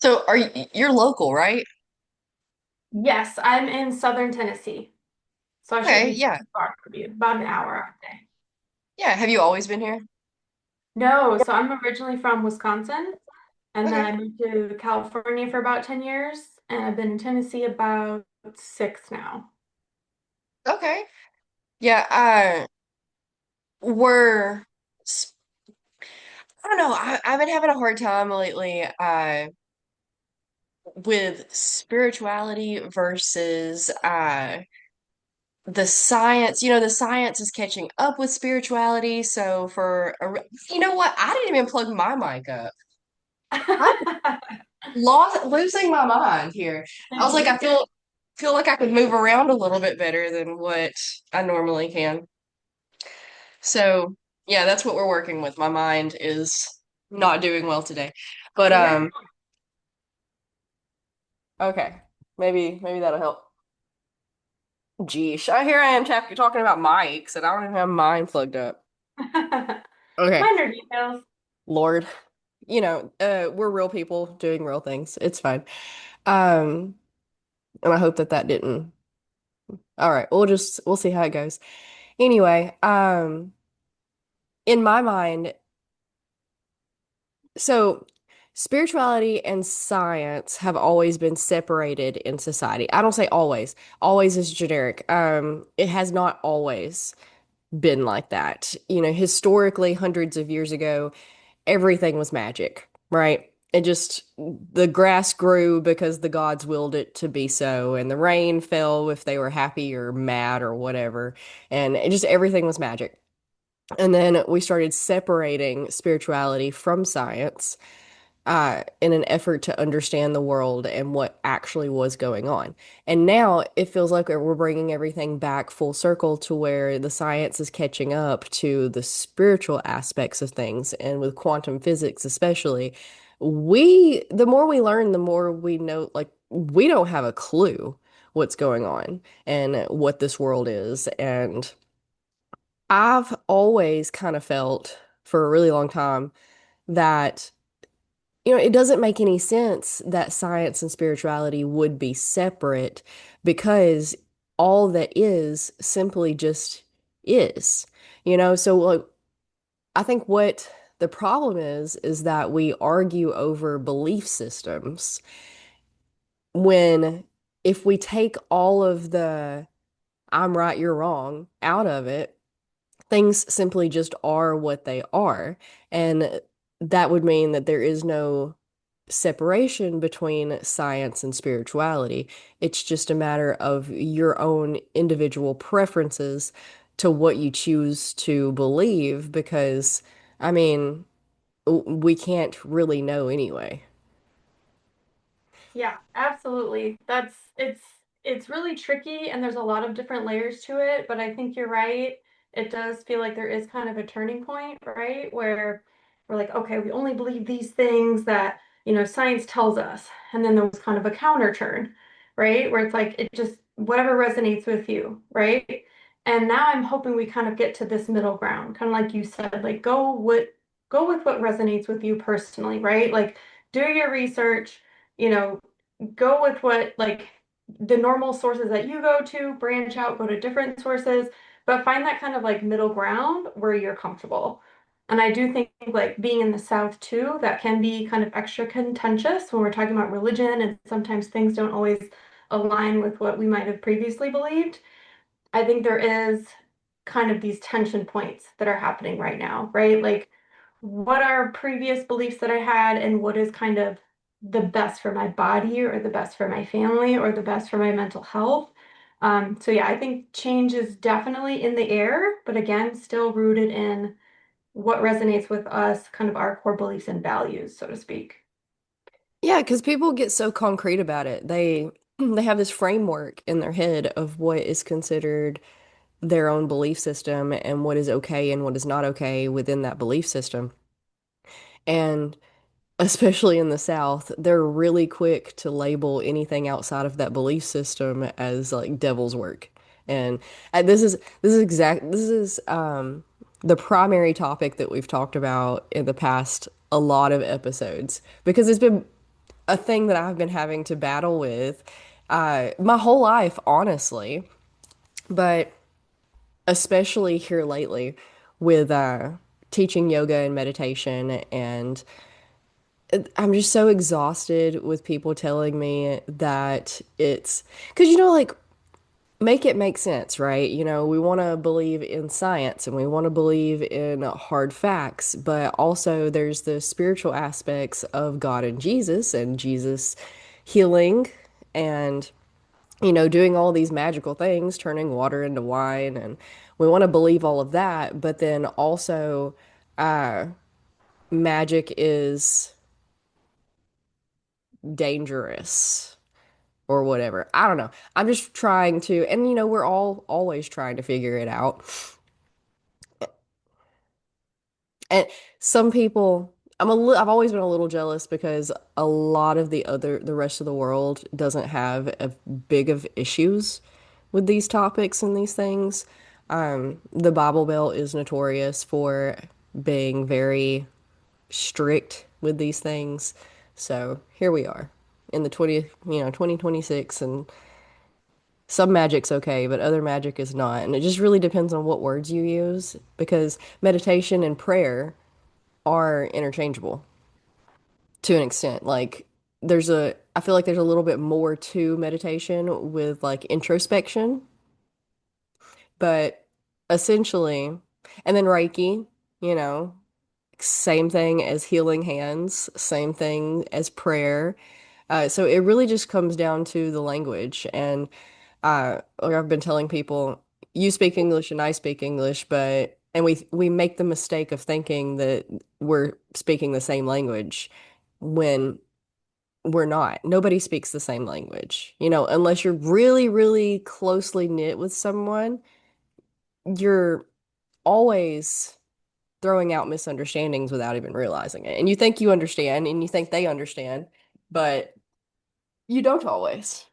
So you're local, right? Yes, I'm in southern Tennessee, so I shouldn't Okay, be yeah. too far from you. About an hour, I would say. Yeah, have you always been here? No, so I'm originally from Wisconsin, and then Okay. I moved to California for about 10 years, and I've been in Tennessee about six now. Okay. Yeah, we're s- I don't know, I've been having a hard time lately with spirituality versus the science. The science is catching up with spirituality, so you know what? I didn't even plug my mic up. Losing my mind here. I was like, You good? feel like I could move around a little bit better than what I normally can. So yeah, that's what we're working with. My mind is not doing well today. But Yeah. okay. Maybe that'll help. Geesh. Here I am talking about mics and I don't even have mine plugged up. Okay. Minor details. Lord. We're real people doing real things. It's fine. Um, and I hope that didn't. All right, we'll see how it goes. Anyway, in my mind, so spirituality and science have always been separated in society. I don't say always. Always is generic. It has not always been like that. Historically, hundreds of years ago, everything was magic, right? It just the grass grew because the gods willed it to be so, and the rain fell if they were happy or mad or whatever, and it just everything was magic. And then we started separating spirituality from science in an effort to understand the world and what actually was going on. And now it feels like we're bringing everything back full circle to where the science is catching up to the spiritual aspects of things. And with quantum physics, especially, the more we learn, the more we know, like, we don't have a clue what's going on and what this world is. And I've always kind of felt for a really long time that it doesn't make any sense that science and spirituality would be separate because all that is simply just is. So like I think what the problem is that we argue over belief systems when if we take all of the I'm right, you're wrong out of it, things simply just are what they are. And that would mean that there is no separation between science and spirituality. It's just a matter of your own individual preferences to what you choose to believe, because, I mean, we can't really know anyway. Yeah, absolutely. It's really tricky and there's a lot of different layers to it, but I think you're right. It does feel like there is kind of a turning point, right? Where we're like, okay, we only believe these things that, science tells us. And then there was kind of a counter turn, right? Where it's like it just whatever resonates with you, right? And now I'm hoping we kind of get to this middle ground, kind of like you said, like go with what resonates with you personally, right? Like do your research, you know, go with what like the normal sources that you go to, branch out, go to different sources, but find that kind of like middle ground where you're comfortable. And I do think like being in the South too, that can be kind of extra contentious when we're talking about religion, and sometimes things don't always align with what we might have previously believed. I think there is kind of these tension points that are happening right now, right? Like, what are previous beliefs that I had, and what is kind of the best for my body, or the best for my family, or the best for my mental health? So, yeah, I think change is definitely in the air, but again, still rooted in what resonates with us, kind of our core beliefs and values, so to speak. Yeah, because people get so concrete about it. They have this framework in their head of what is considered their own belief system and what is okay and what is not okay within that belief system. And especially in the South, they're really quick to label anything outside of that belief system as like devil's work. And this is the primary topic that we've talked about in the past a lot of episodes because it's been a thing that I've been having to battle with my whole life, honestly, but especially here lately with teaching yoga and meditation. And I'm just so exhausted with people telling me that it's because, like, make it make sense, right? We want to believe in science and we want to believe in hard facts, but also there's the spiritual aspects of God and Jesus healing and, doing all these magical things, turning water into wine. And we want to believe all of that, but then also magic is dangerous or whatever. I don't know. I'm just trying to, and we're all always trying to figure it out. And some people, I've always been a little jealous because a lot of the rest of the world doesn't have a big of issues with these topics and these things. The Bible Belt is notorious for being very strict with these things. So here we are in the 2026, and some magic's okay, but other magic is not. And it just really depends on what words you use because meditation and prayer are interchangeable to an extent. Like I feel like there's a little bit more to meditation with like introspection, but essentially, and then Reiki, you know, same thing as healing hands, same thing as prayer. So it really just comes down to the language. And like I've been telling people, you speak English and I speak English, and we make the mistake of thinking that we're speaking the same language when we're not. Nobody speaks the same language. Unless you're really, really closely knit with someone, you're always throwing out misunderstandings without even realizing it. And you think you understand and you think they understand, but you don't always.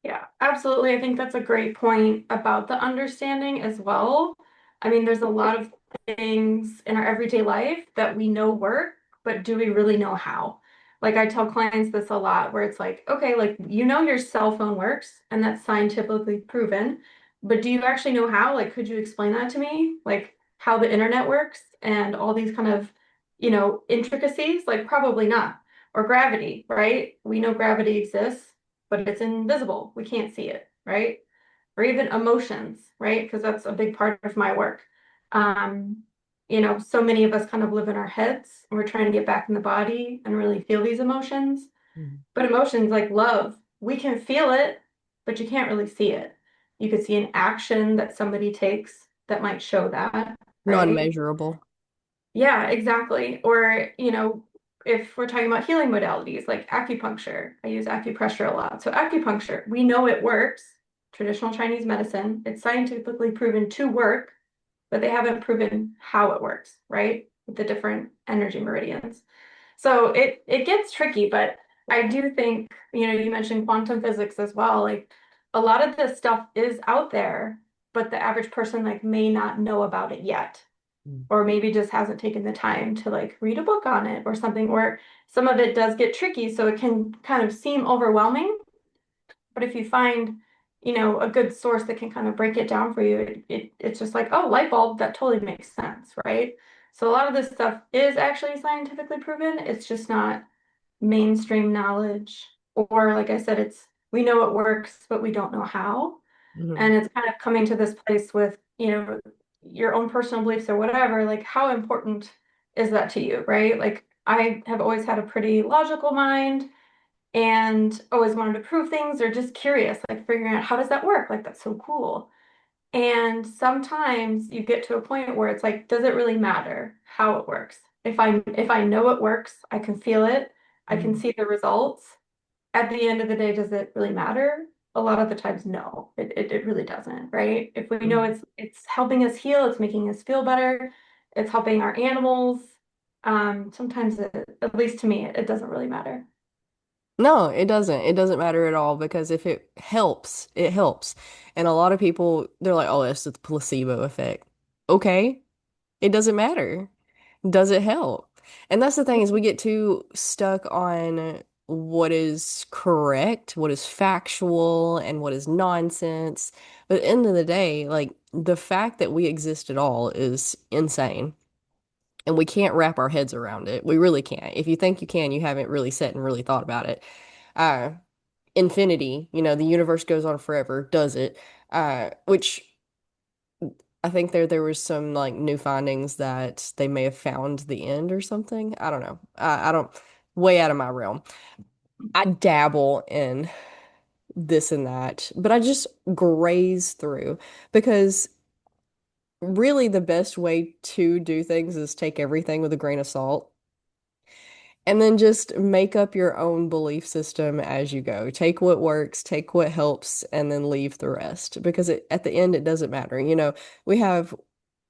Yeah, absolutely. I think that's a great point about the understanding as well. I mean, there's a lot of things in our everyday life that we know work, but do we really know how? Like I tell clients this a lot where it's like, okay, like your cell phone works and that's scientifically proven, but do you actually know how? Like, could you explain that to me? Like how the internet works and all these kind of, intricacies? Like probably not. Or gravity, right? We know gravity exists but it's invisible. We can't see it, right? Or even emotions, right? Because that's a big part of my work. Um, so many of us kind of live in our heads and we're trying to get back in the body and really feel these emotions. Mhm. But emotions like love, we can feel it, but you can't really see it. You could see an action that somebody takes that might show that, right? Non-measurable. Yeah, exactly. Or, if we're talking about healing modalities like acupuncture, I use acupressure a lot. So acupuncture, we know it works, traditional Chinese medicine, it's scientifically proven to work, but they haven't proven how it works, right? With the different energy meridians. So it gets tricky, but I do think, you mentioned quantum physics as well. Like a lot of this stuff is out there, but the average person like may not know about it yet or maybe just hasn't taken the time to like read a book on it or something, or some of it does get tricky, so it can kind of seem overwhelming. But if you find, a good source that can kind of break it down for you, it's just like, oh, light bulb, that totally makes sense, right? So a lot of this stuff is actually scientifically proven. It's just not mainstream knowledge, or like I said, it's we know it works, but we don't know how. Mhm. And it's kind of coming to this place with, your own personal beliefs or whatever, like how important is that to you, right? Like I have always had a pretty logical mind and always wanted to prove things or just curious, like figuring out how does that work? Like that's so cool. And sometimes you get to a point where it's like, does it really matter how it works? If I know it works, I can feel it, I can Mhm. see the results at the end of the day, does it really matter? A lot of the times, no, it really doesn't, right? If we know Mhm. it's helping us heal, it's making us feel better, it's helping our animals. Sometimes at least to me, it doesn't really matter. No, it doesn't. It doesn't matter at all because if it helps, it helps. And a lot of people, they're like, oh, it's the placebo effect. Okay, it doesn't matter. Does it help? And that's the thing is we get too stuck on what is correct, what is factual, and what is nonsense. But at the end of the day, like the fact that we exist at all is insane. And we can't wrap our heads around it. We really can't. If you think you can, you haven't really sat and really thought about it. Uh, Infinity, the universe goes on forever, does it? Which I think there was some like new findings that they may have found the end or something. I don't know. I don't way out of my realm. I dabble in this and that, but I just graze through because really the best way to do things is take everything with a grain of salt. And then just make up your own belief system as you go. Take what works, take what helps, and then leave the rest. Because at the end, it doesn't matter. We have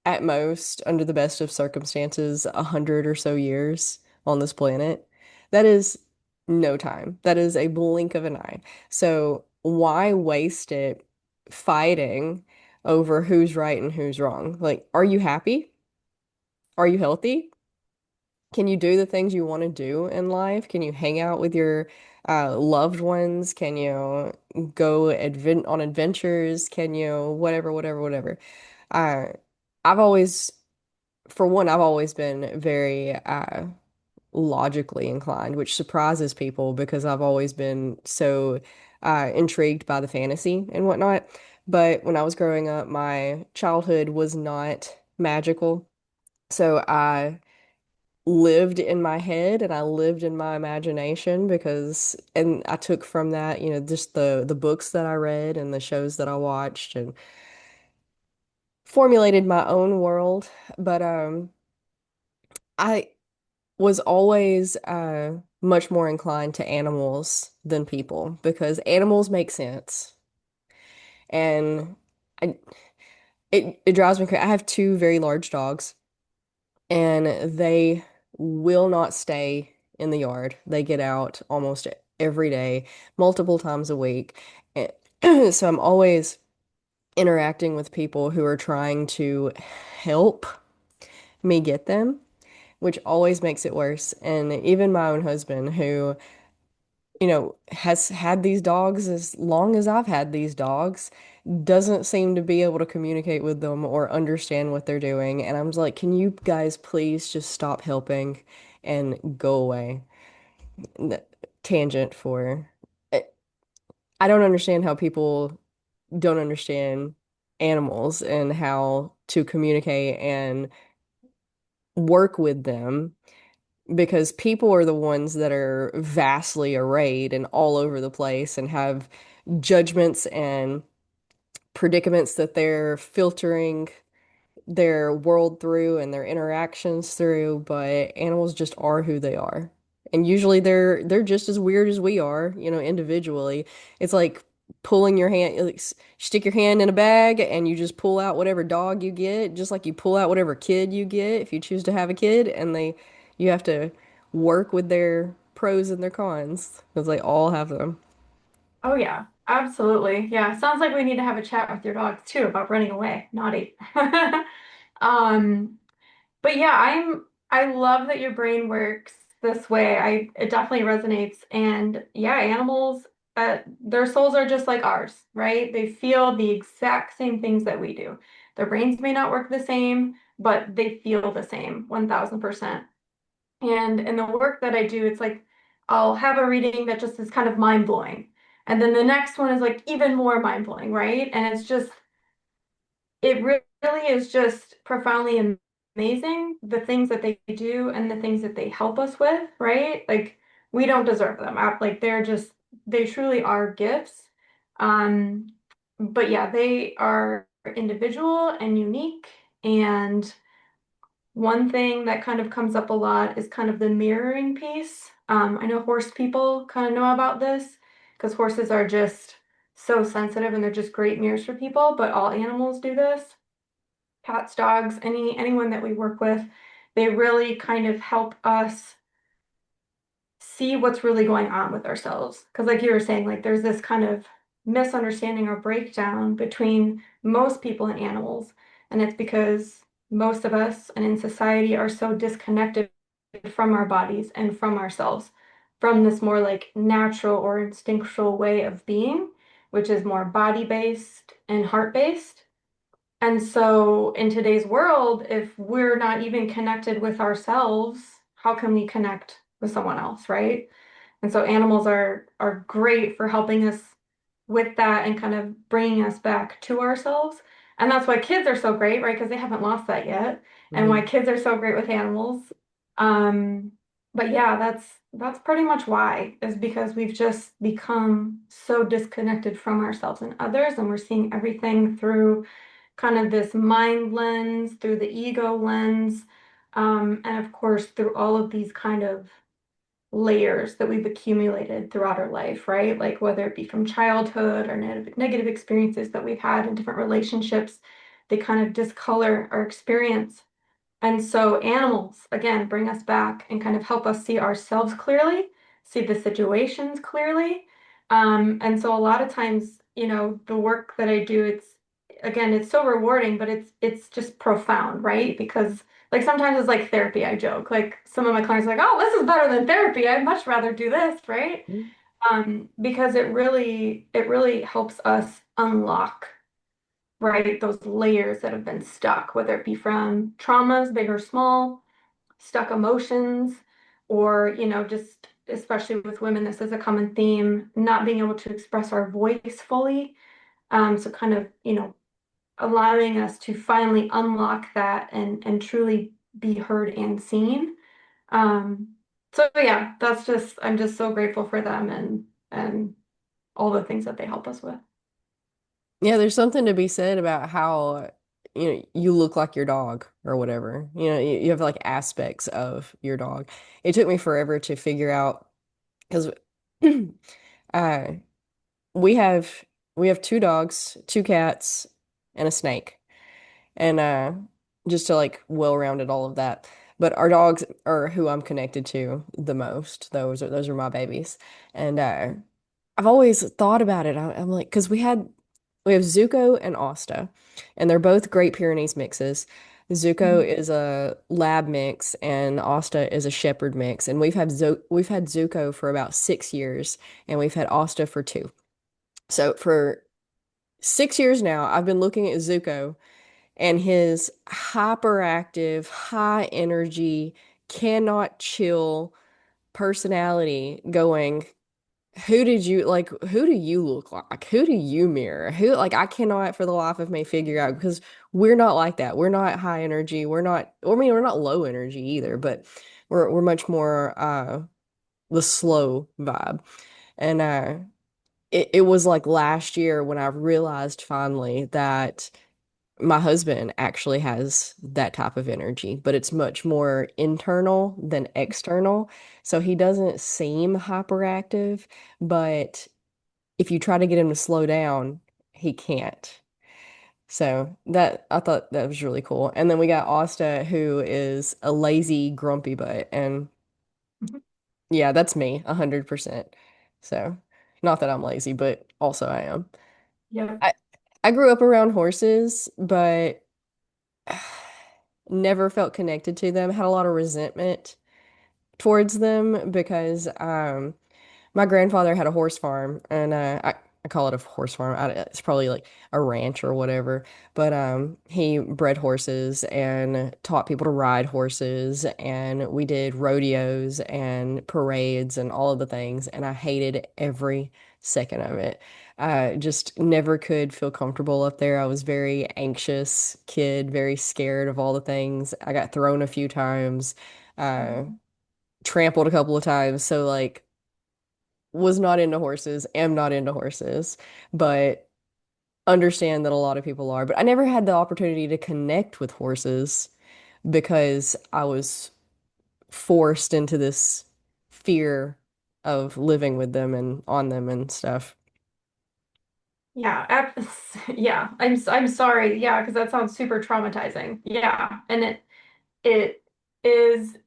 at most, under the best of circumstances, 100 or so years on this planet. That is no time. That is a blink of an eye. So why waste it fighting over who's right and who's wrong? Like, are you happy? Are you healthy? Can you do the things you want to do in life? Can you hang out with your loved ones? Can you go on adventures? Can you whatever, whatever, whatever? Uh, I've always, for one, I've always been very logically inclined, which surprises people because I've always been so intrigued by the fantasy and whatnot. But when I was growing up, my childhood was not magical. So I lived in my head and I lived in my imagination and I took from that, just the books that I read and the shows that I watched and formulated my own world. But I was always much more inclined to animals than people because animals make sense. And I it drives me crazy. I have two very large dogs and they will not stay in the yard. They get out almost every day, multiple times a week. And so I'm always interacting with people who are trying to help me get them, which always makes it worse. And even my own husband, who, has had these dogs as long as I've had these dogs, doesn't seem to be able to communicate with them or understand what they're doing. And I'm just like, can you guys please just stop helping and go away? N- Tangent for I I don't understand how people don't understand animals and how to communicate and work with them because people are the ones that are vastly arrayed and all over the place and have judgments and predicaments that they're filtering their world through and their interactions through, but animals just are who they are. And usually they're just as weird as we are, individually. It's like pulling your hand, like, stick your hand in a bag and you just pull out whatever dog you get, just like you pull out whatever kid you get if you choose to have a kid, and you have to work with their pros and their cons because they all have them. Oh yeah, absolutely. Yeah, sounds like we need to have a chat with your dogs too about running away. Naughty. Um, but yeah, I love that your brain works this way. It definitely resonates. And yeah, animals, their souls are just like ours, right? They feel the exact same things that we do. Their brains may not work the same, but they feel the same, 1000%. And in the work that I do, it's like I'll have a reading that just is kind of mind blowing. And then the next one is like even more mind blowing, right? And really is just profoundly amazing the things that they do and the things that they help us with, right? Like we don't deserve them. Like they truly are gifts. Um, but yeah, they are individual and unique. And one thing that kind of comes up a lot is kind of the mirroring piece. I know horse people kind of know about this because horses are just so sensitive and they're just great mirrors for people, but all animals do this. Cats, dogs, anyone that we work with, they really kind of help us see what's really going on with ourselves. Because like you were saying, like there's this kind of misunderstanding or breakdown between most people and animals. And it's because most of us and in society are so disconnected from our bodies and from ourselves, from this more like natural or instinctual way of being, which is more body-based and heart-based. And so in today's world, if we're not even connected with ourselves, how can we connect with someone else, right? And so animals are great for helping us with that and kind of bringing us back to ourselves. And that's why kids are so great, right? Because they haven't lost that yet. And why Mhm. kids are so great with animals. Um, but yeah, that's pretty much why, is because we've just become so disconnected from ourselves and others, and we're seeing everything through kind of this mind lens, through the ego lens, and of course through all of these kind of layers that we've accumulated throughout our life, right? Like whether it be from childhood or negative experiences that we've had in different relationships, they kind of discolor our experience. And so animals, again, bring us back and kind of help us see ourselves clearly, see the situations clearly. And so a lot of times, the work that I do, again, it's so rewarding, but it's just profound, right? Because like sometimes it's like therapy, I joke. Like some of my clients are like, oh, this is better than therapy. I'd much rather do this, right? Because it really helps us unlock, right, those layers that have been stuck, whether it be from traumas, big or small, stuck emotions, or, just especially with women, this is a common theme, not being able to express our voice fully. So kind of, allowing us to finally unlock that and truly be heard and seen. So yeah, I'm just so grateful for them and all the things that they help us with. Yeah, there's something to be said about how, you look like your dog or whatever. You have like aspects of your dog. It took me forever to figure out because uh we have we have two dogs, two cats, and a snake. And just to like well-rounded all of that. But our dogs are who I'm connected to the most. Those are my babies. And I've always thought about it. I'm like, because we have Zuko and Asta, and they're both Great Pyrenees mixes. Zuko Mhm. is a lab mix, and Asta is a shepherd mix. And we've had Zuko for about 6 years, and we've had Asta for 2. So for 6 years now, I've been looking at Zuko and his hyperactive, high energy, cannot chill personality going, who do you look like? Who do you mirror? I cannot for the life of me figure out because we're not like that. We're not high energy. We're not low energy either, but we're much more the slow vibe. And it was like last year when I realized finally that my husband actually has that type of energy, but it's much more internal than external. So he doesn't seem hyperactive, but if you try to get him to slow down, he can't. So that I thought that was really cool. And then we got Asta, who is a lazy, grumpy butt. And Mhm. yeah, that's me, 100%. So not that I'm lazy, but also I am. Yep. I I grew up around horses, but never felt connected to them, had a lot of resentment towards them because my grandfather had a horse farm and I call it a horse farm. It's probably like a ranch or whatever. But he bred horses and taught people to ride horses and we did rodeos and parades and all of the things and I hated every second of it. I just never could feel comfortable up there. I was very anxious kid, very scared of all the things. I got thrown a few times, uh, Mhm. trampled a couple of times. So like was not into horses, am not into horses, but understand that a lot of people are. But I never had the opportunity to connect with horses because I was forced into this fear of living with them and on them and stuff. Yeah, yeah. I'm sorry. Yeah, because that sounds super traumatizing. Yeah, and it is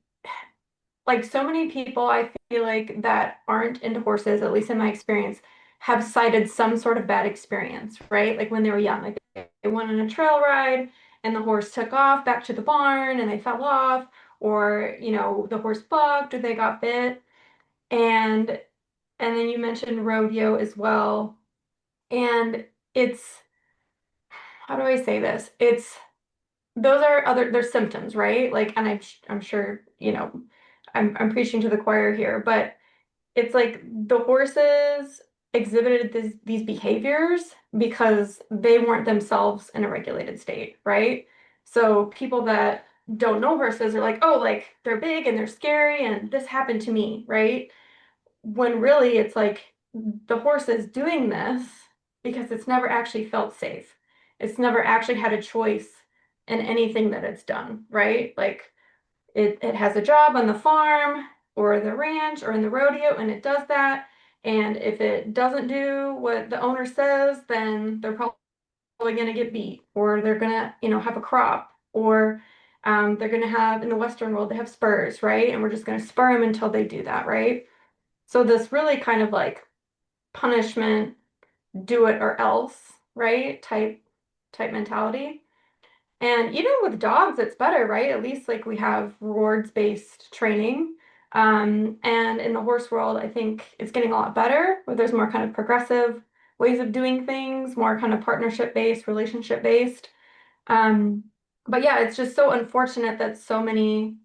like so many people I feel like that aren't into horses, at least in my experience, have cited some sort of bad experience, right? Like when they were young, like they went on a trail ride and the horse took off back to the barn and they fell off, or, the horse bucked or they got bit. And then you mentioned rodeo as well. And it's, how do I say this? It's those are other there's symptoms, right? Like, and I'm sure, I'm preaching to the choir here, but it's like the horses exhibited these behaviors because they weren't themselves in a regulated state, right? So people that don't know horses are like, oh, like they're big and they're scary and this happened to me, right? When really it's like the horse is doing this because it's never actually felt safe. It's never actually had a choice in anything that it's done, right? Like it has a job on the farm or the ranch or in the rodeo and it does that. And if it doesn't do what the owner says, then they're probably going to get beat or they're going to, have a crop or they're going to have in the Western world, they have spurs, right? And we're just going to spur them until they do that, right? So this really kind of like punishment, do it or else, right? Type mentality. And even with dogs, it's better, right? At least like we have rewards-based training. And in the horse world, I think it's getting a lot better where there's more kind of progressive ways of doing things, more kind of partnership-based, relationship-based. Um, but yeah, it's just so unfortunate that so many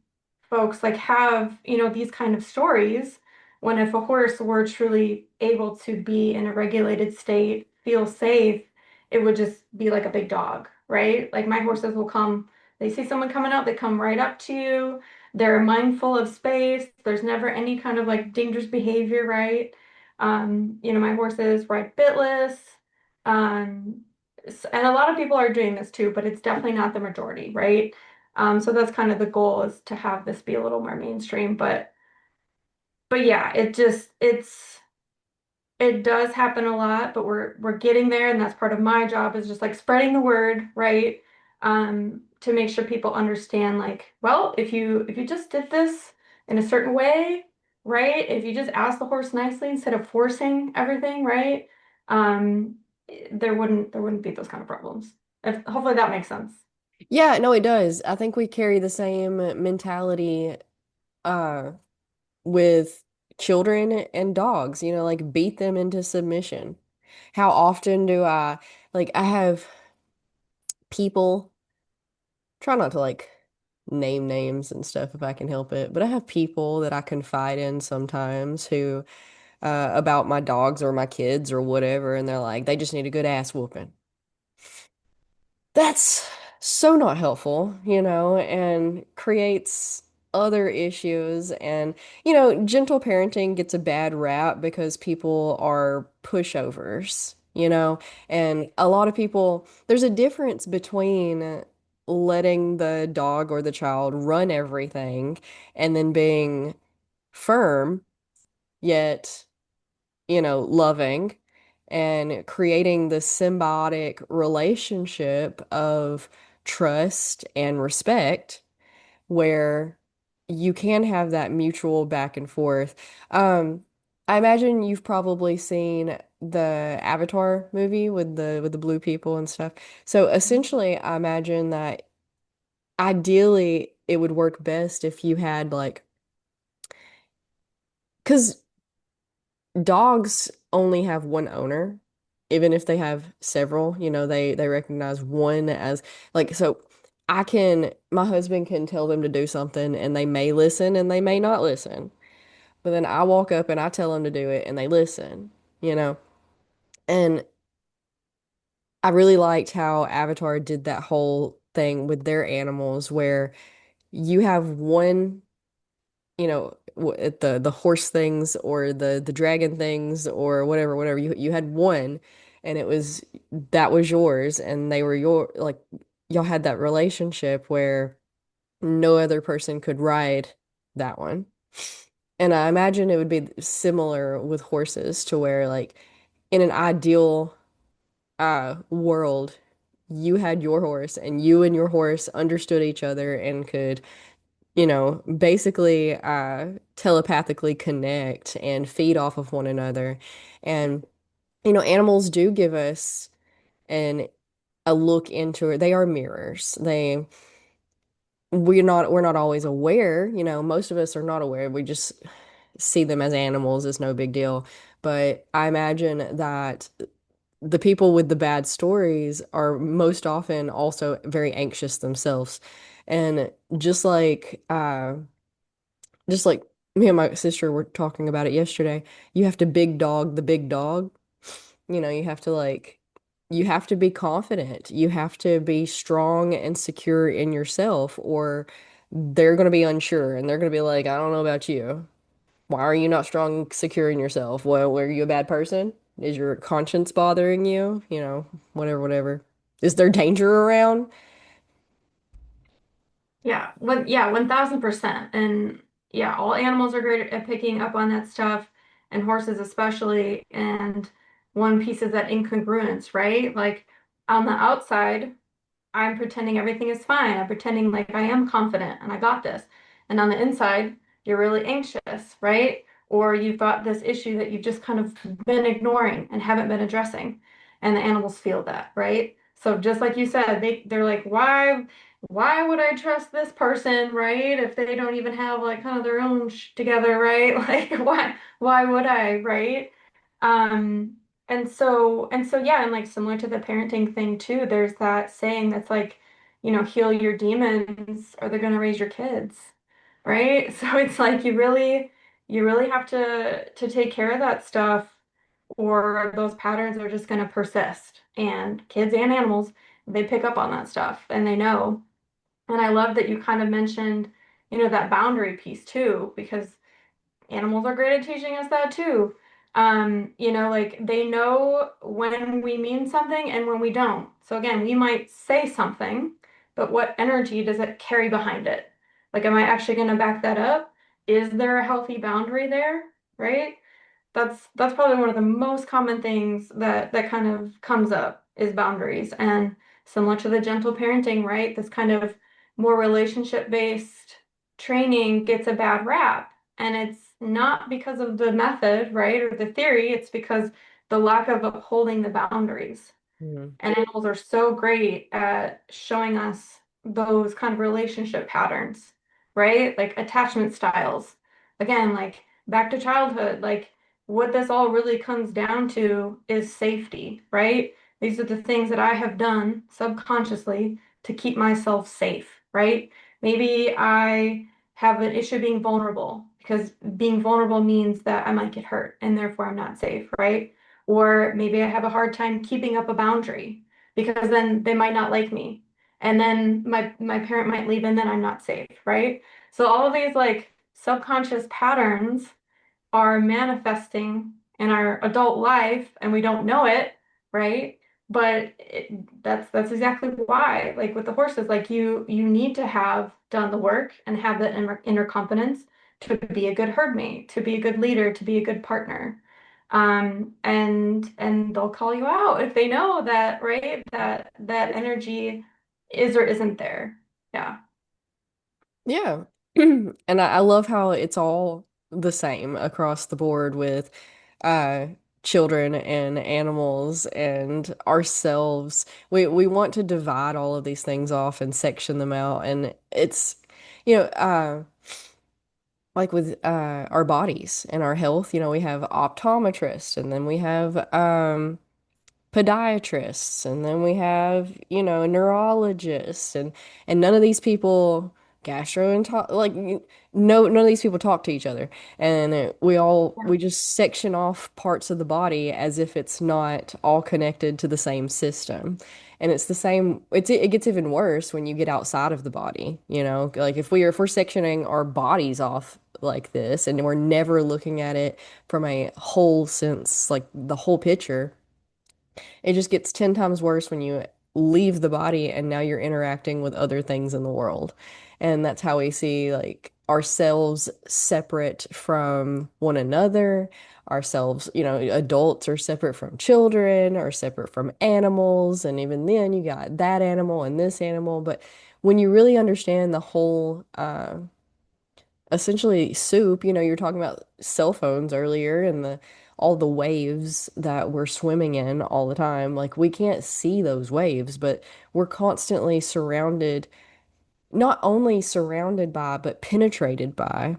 folks like have, these kind of stories when if a horse were truly able to be in a regulated state, feel safe, it would just be like a big dog, right? Like my horses will come, they see someone coming up, they come right up to you. They're mindful of space. There's never any kind of like dangerous behavior, right? My horses ride bitless. Um, and a lot of people are doing this too, but it's definitely not the majority, right? So that's kind of the goal is to have this be a little more mainstream, but yeah, it does happen a lot, but we're getting there, and that's part of my job is just like spreading the word, right? To make sure people understand, like, well, if you just did this in a certain way, right? If you just ask the horse nicely instead of forcing everything, right? Um, there wouldn't be those kind of problems. Hopefully that makes sense. Yeah, no, it does. I think we carry the same mentality uh with children and dogs, like beat them into submission. How often do I have people, try not to like name names and stuff if I can help it, but I have people that I confide in sometimes who about my dogs or my kids or whatever, and they're like, they just need a good ass whooping. That's so not helpful, and creates other issues. And, gentle parenting gets a bad rap because people are pushovers, and a lot of people, there's a difference between letting the dog or the child run everything and then being firm, yet loving and creating this symbiotic relationship of trust and respect where you can have that mutual back and forth. Um, I imagine you've probably seen the Avatar movie with the blue people and stuff. So essentially, I imagine that ideally it would work best if you had like, because dogs only have one owner, even if they have several, they recognize one as like so my husband can tell them to do something and they may listen and they may not listen. But then I walk up and I tell them to do it and they listen, you know. And I really liked how Avatar did that whole thing with their animals where you have one at the horse things or the dragon things or whatever you had one and that was yours and they were your like y'all had that relationship where no other person could ride that one. And I imagine it would be similar with horses to where like in an ideal world you had your horse and you and your horse understood each other and could basically telepathically connect and feed off of one another. And, animals do give us an a look into it. They are mirrors. we're not always aware, most of us are not aware. We just see them as animals, it's no big deal. But I imagine that the people with the bad stories are most often also very anxious themselves. And just like just like me and my sister were talking about it yesterday, you have to big dog the big dog. You have to you have to be confident. You have to be strong and secure in yourself, or they're going to be unsure and they're going to be like, I don't know about you. Why are you not strong, and secure in yourself? Well, were you a bad person? Is your conscience bothering you? Whatever, whatever. Is there danger around? Yeah, 1000%. And yeah, all animals are great at picking up on that stuff, and horses especially. And one piece is that incongruence, right? Like on the outside, I'm pretending everything is fine. I'm pretending like I am confident and I got this. And on the inside, you're really anxious, right? Or you've got this issue that you've just kind of been ignoring and haven't been addressing. And the animals feel that, right? So just like you said, they're like, why would I trust this person, right? If they don't even have like kind of their own together, right? Like why would I, right? Um, and so yeah, and like similar to the parenting thing too, there's that saying that's like, heal your demons or they're gonna raise your kids, right? So it's like you really have to take care of that stuff, or those patterns are just gonna persist. And kids and animals, they pick up on that stuff and they know. And I love that you kind of mentioned, that boundary piece too, because animals are great at teaching us that too. Like they know when we mean something and when we don't. So again, we might say something, but what energy does it carry behind it? Like, am I actually going to back that up? Is there a healthy boundary there? Right? That's probably one of the most common things that kind of comes up is boundaries. And similar to the gentle parenting, right? This kind of more relationship-based training gets a bad rap. And it's not because of the method, right? Or the theory, it's because the lack of upholding the boundaries. Mhm. And animals are so great at showing us those kind of relationship patterns, right? Like attachment styles. Again, like back to childhood, like what this all really comes down to is safety, right? These are the things that I have done subconsciously to keep myself safe, right? Maybe I have an issue being vulnerable because being vulnerable means that I might get hurt and therefore I'm not safe, right? Or maybe I have a hard time keeping up a boundary because then they might not like me. And then my parent might leave and then I'm not safe, right? So all of these like subconscious patterns are manifesting in our adult life and we don't know it, right? But that's exactly why, like with the horses, like you need to have done the work and have that inner confidence to be a good herd mate, to be a good leader, to be a good partner. And they'll call you out if they know that, right? That energy is or isn't there. Yeah. Yeah. And I love how it's all the same across the board with uh children and animals and ourselves. We want to divide all of these things off and section them out. And it's, you know, uh like with our bodies and our health, we have optometrists and then we have podiatrists and then we have neurologists and none of these people gastroenterologist no none of these people talk to each other and we just section off parts of the body as if it's not all connected to the same system. And it's the same, it gets even worse when you get outside of the body, like if we're sectioning our bodies off like this and we're never looking at it from a whole sense, like the whole picture. It just gets 10 times worse when you leave the body and now you're interacting with other things in the world. And that's how we see like ourselves separate from one another. Ourselves, adults are separate from children, or separate from animals. And even then, you got that animal and this animal. But when you really understand the whole, essentially soup. You're talking about cell phones earlier and the all the waves that we're swimming in all the time. Like we can't see those waves, but we're constantly surrounded. not only surrounded by, but penetrated by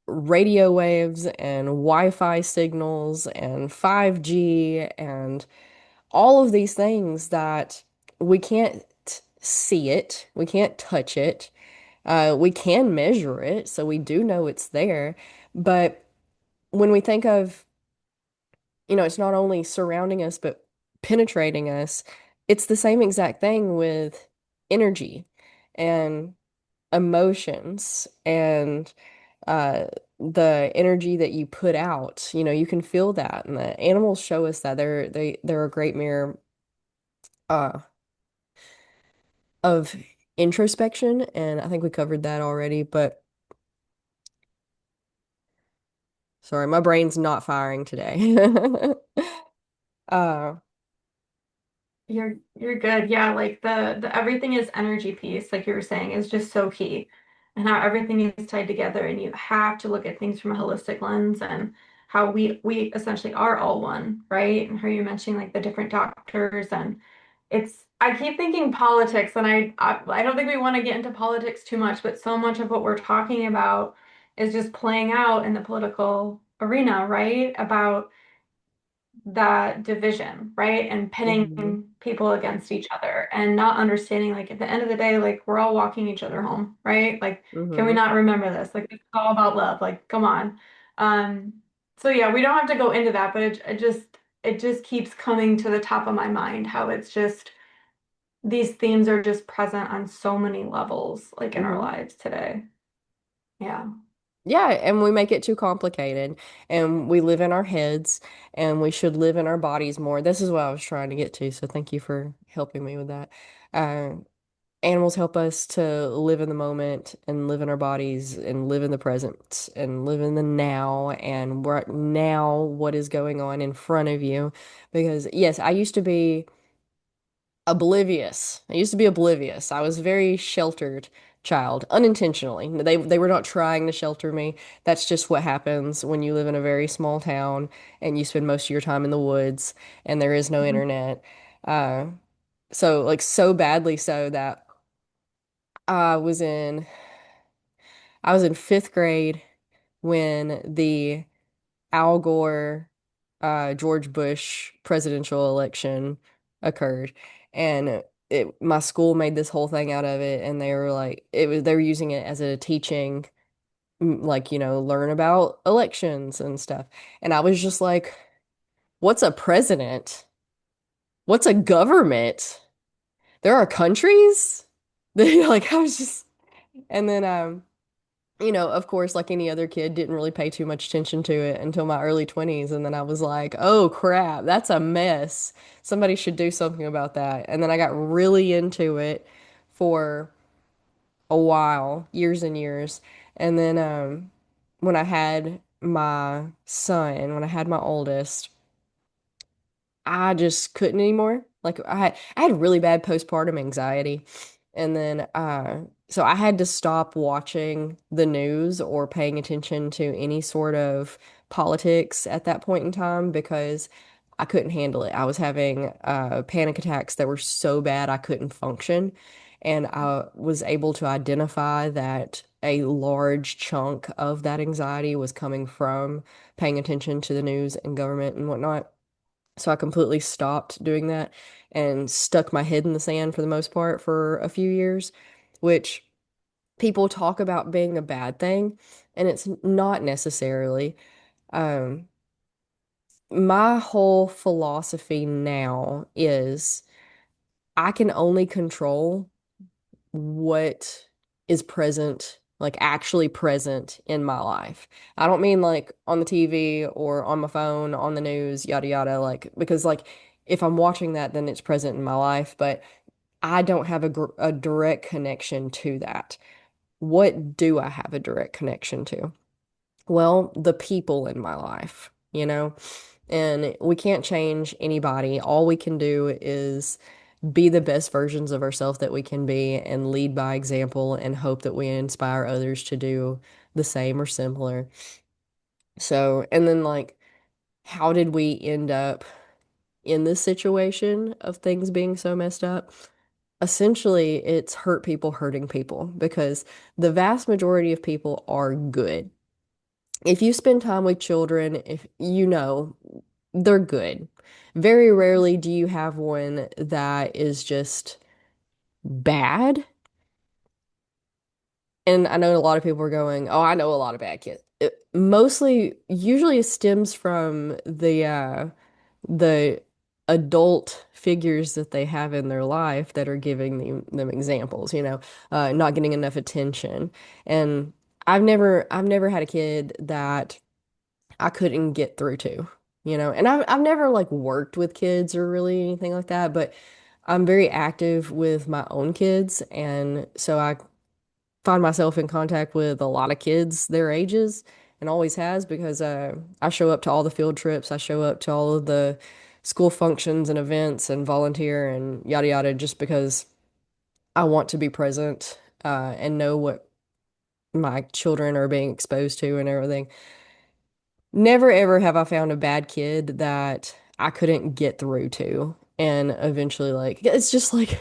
radio waves and Wi-Fi signals and 5G and all of these things that we can't see it, we can't touch it, we can measure it, so we do know it's there. But when we think of, it's not only surrounding us, but penetrating us, it's the same exact thing with energy and emotions and uh the energy that you put out. You can feel that, and the animals show us that they're a great mirror uh of introspection, and I think we covered that already, but sorry, my brain's not firing today. uh You're good. Yeah, like the everything is energy piece, like you were saying, is just so key. And how everything is tied together and you have to look at things from a holistic lens and how we essentially are all one, right? And how you're mentioning like the different doctors and it's I keep thinking politics and I don't think we want to get into politics too much, but so much of what we're talking about is just playing out in the political arena, right? About that division, right? And mhm, pitting people against each other and not understanding, like, at the end of the day, like, we're all walking each other home, right? Like, can we mhm, not remember this? Like, it's all about love. Like, come on. Um, so yeah, we don't have to go into that, but it just keeps coming to the top of my mind how it's just these themes are just present on so many levels, like in our mhm. lives today. Yeah. Yeah, and we make it too complicated, and we live in our heads, and we should live in our bodies more. This is what I was trying to get to, so thank you for helping me with that. Uh, Animals help us to live in the moment and live in our bodies and live in the present and live in the now and right now what is going on in front of you. Because yes, I used to be oblivious. I used to be oblivious. I was a very sheltered child, unintentionally. They were not trying to shelter me. That's just what happens when you live in a very small town and you spend most of your time in the woods and there is no Mhm. internet. Uh, so like so badly so that I was in I was in fifth grade when the Al Gore, George Bush presidential election occurred, and my school made this whole thing out of it, and they were like, they were using it as a teaching, like, learn about elections and stuff, and I was just like, what's a president? What's a government? There are countries? Like I was just, and then of course, like any other kid, didn't really pay too much attention to it until my early 20s. And then I was like, oh crap, that's a mess. Somebody should do something about that. And then I got really into it for a while, years and years. And then when I had my son, when I had my oldest, I just couldn't anymore. Like I had really bad postpartum anxiety. And then so I had to stop watching the news or paying attention to any sort of politics at that point in time because I couldn't handle it. I was having panic attacks that were so bad I couldn't function. And I was able to identify that a large chunk of that anxiety was coming from paying attention to the news and government and whatnot. So I completely stopped doing that and stuck my head in the sand for the most part for a few years, which people talk about being a bad thing, and it's not necessarily. Um, my whole philosophy now is I can only control what is present, like actually present in my life. I don't mean like on the TV or on my phone, on the news, yada yada, like because like if I'm watching that, then it's present in my life, but I don't have a direct connection to that. What do I have a direct connection to? Well, the people in my life, and we can't change anybody. All we can do is be the best versions of ourselves that we can be and lead by example and hope that we inspire others to do the same or similar. So, and then like, how did we end up in this situation of things being so messed up? essentially it's hurt people hurting people because the vast majority of people are good. If you spend time with children, if you know, they're good. Very rarely do you have one that is just bad. And I know a lot of people are going, "Oh, I know a lot of bad kids." Mostly, usually it stems from the adult figures that they have in their life that are giving them examples, not getting enough attention. And I've never had a kid that I couldn't get through to, and I've never like worked with kids or really anything like that, but I'm very active with my own kids, and so I find myself in contact with a lot of kids their ages and always has because I show up to all the field trips, I show up to all of the school functions and events and volunteer and yada yada just because I want to be present and know what my children are being exposed to and everything. Never ever have I found a bad kid that I couldn't get through to. And eventually, like, it's just like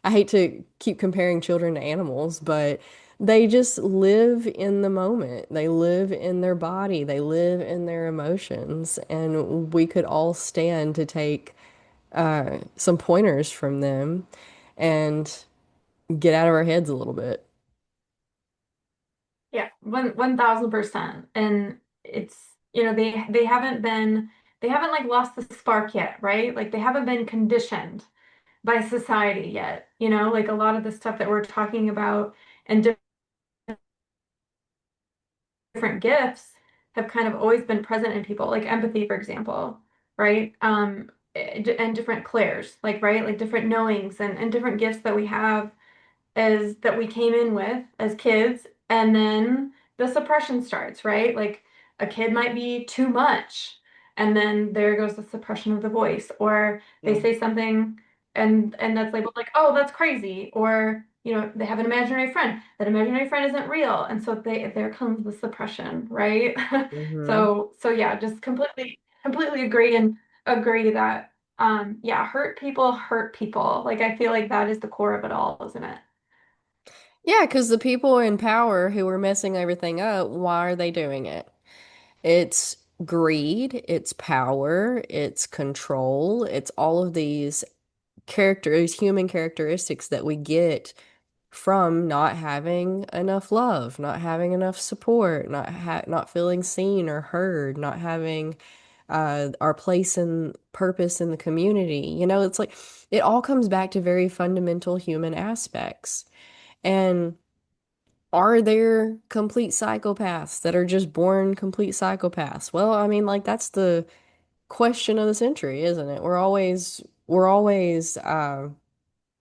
I hate to keep comparing children to animals, but they just live in the moment. They live in their body. They live in their emotions. And we could all stand to take some pointers from them and get out of our heads a little bit. Yeah, 1000%. And it's, they haven't like lost the spark yet, right? Like they haven't been conditioned by society yet, like a lot of the stuff that we're talking about and different gifts have kind of always been present in people, like empathy, for example, right? And different clairs, like, right? Like different knowings and different gifts that we have as that we came in with as kids, and then the suppression starts, right? Like a kid might be too much, and then there goes the suppression of the voice, or they Mm. say something and that's labeled like, oh, that's crazy, or they have an imaginary friend. That imaginary friend isn't real, and so there comes the suppression, right? Hmm. So yeah, just completely agree and agree that yeah, hurt people. Like I feel like that is the core of it all, isn't it? Yeah, because the people in power who are messing everything up, why are they doing it? It's greed, it's power, it's control, it's all of these characters, human characteristics that we get from not having enough love, not having enough support, not feeling seen or heard, not having our place and purpose in the community. It's like it all comes back to very fundamental human aspects. And are there complete psychopaths that are just born complete psychopaths? Well, I mean, like that's the question of the century, isn't it? We're always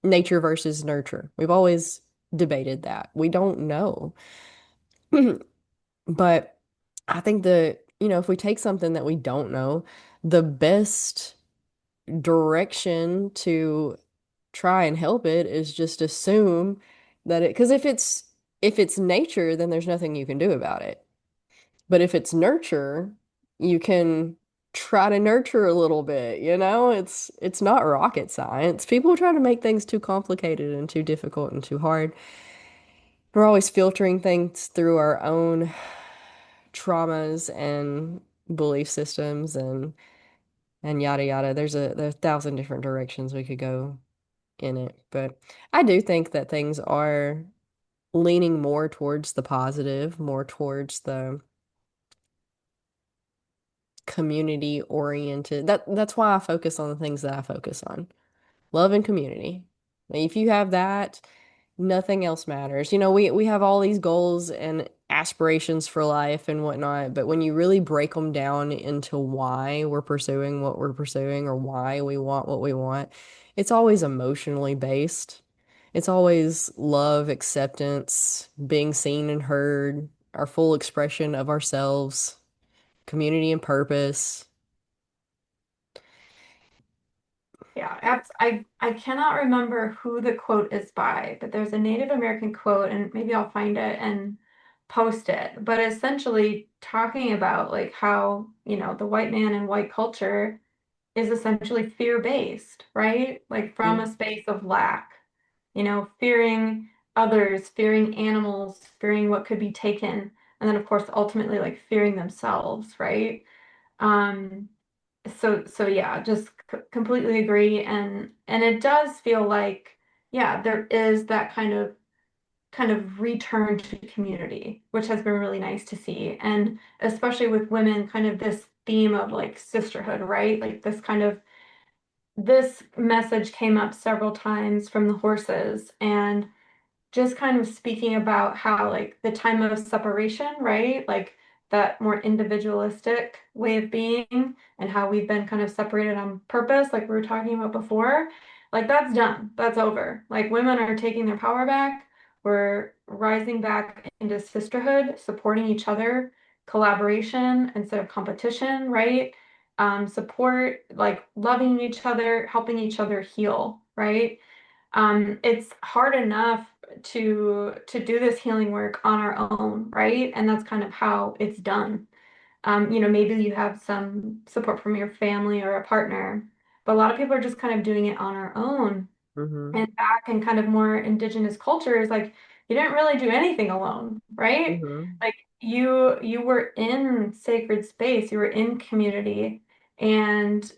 nature versus nurture. We've always debated that. We don't know. But I think that, if we take something that we don't know, the best direction to try and help it is just assume that because if it's nature, then there's nothing you can do about it. But if it's nurture, you can try to nurture a little bit, It's not rocket science. People try to make things too complicated and too difficult and too hard. We're always filtering things through our own traumas and belief systems and yada yada. There's a thousand different directions we could go in it. But I do think that things are leaning more towards the positive, more towards the community oriented. That's why I focus on the things that I focus on. Love and community. If you have that, nothing else matters. We have all these goals and aspirations for life and whatnot, but when you really break them down into why we're pursuing what we're pursuing or why we want what we want, it's always emotionally based. It's always love, acceptance, being seen and heard, our full expression of ourselves, community and purpose. Yeah, I cannot remember who the quote is by, but there's a Native American quote, and maybe I'll find it and post it. But essentially talking about like how, the white man and white culture is essentially fear-based, right? Like from a Mm. space of lack. fearing others, fearing animals, fearing what could be taken, and then of course ultimately like fearing themselves, right? Um, so yeah, just completely agree, and it does feel like yeah, there is that kind of return to community, which has been really nice to see. And especially with women, kind of this theme of like sisterhood, right? Like this message came up several times from the horses, and just kind of speaking about how like the time of separation, right? Like that more individualistic way of being and how we've been kind of separated on purpose, like we were talking about before. Like that's done. That's over. Like women are taking their power back. We're rising back into sisterhood, supporting each other, collaboration instead of competition, right? Support, like loving each other, helping each other heal, right? It's hard enough to do this healing work on our own, right? And that's kind of how it's done. Maybe you have some support from your family or a partner, but a lot of people are just kind of doing it on our own. Mm-hmm. And back in kind of more indigenous cultures, like you didn't really do anything alone, right? Mm-hmm. Like you were in sacred space, you were in community, and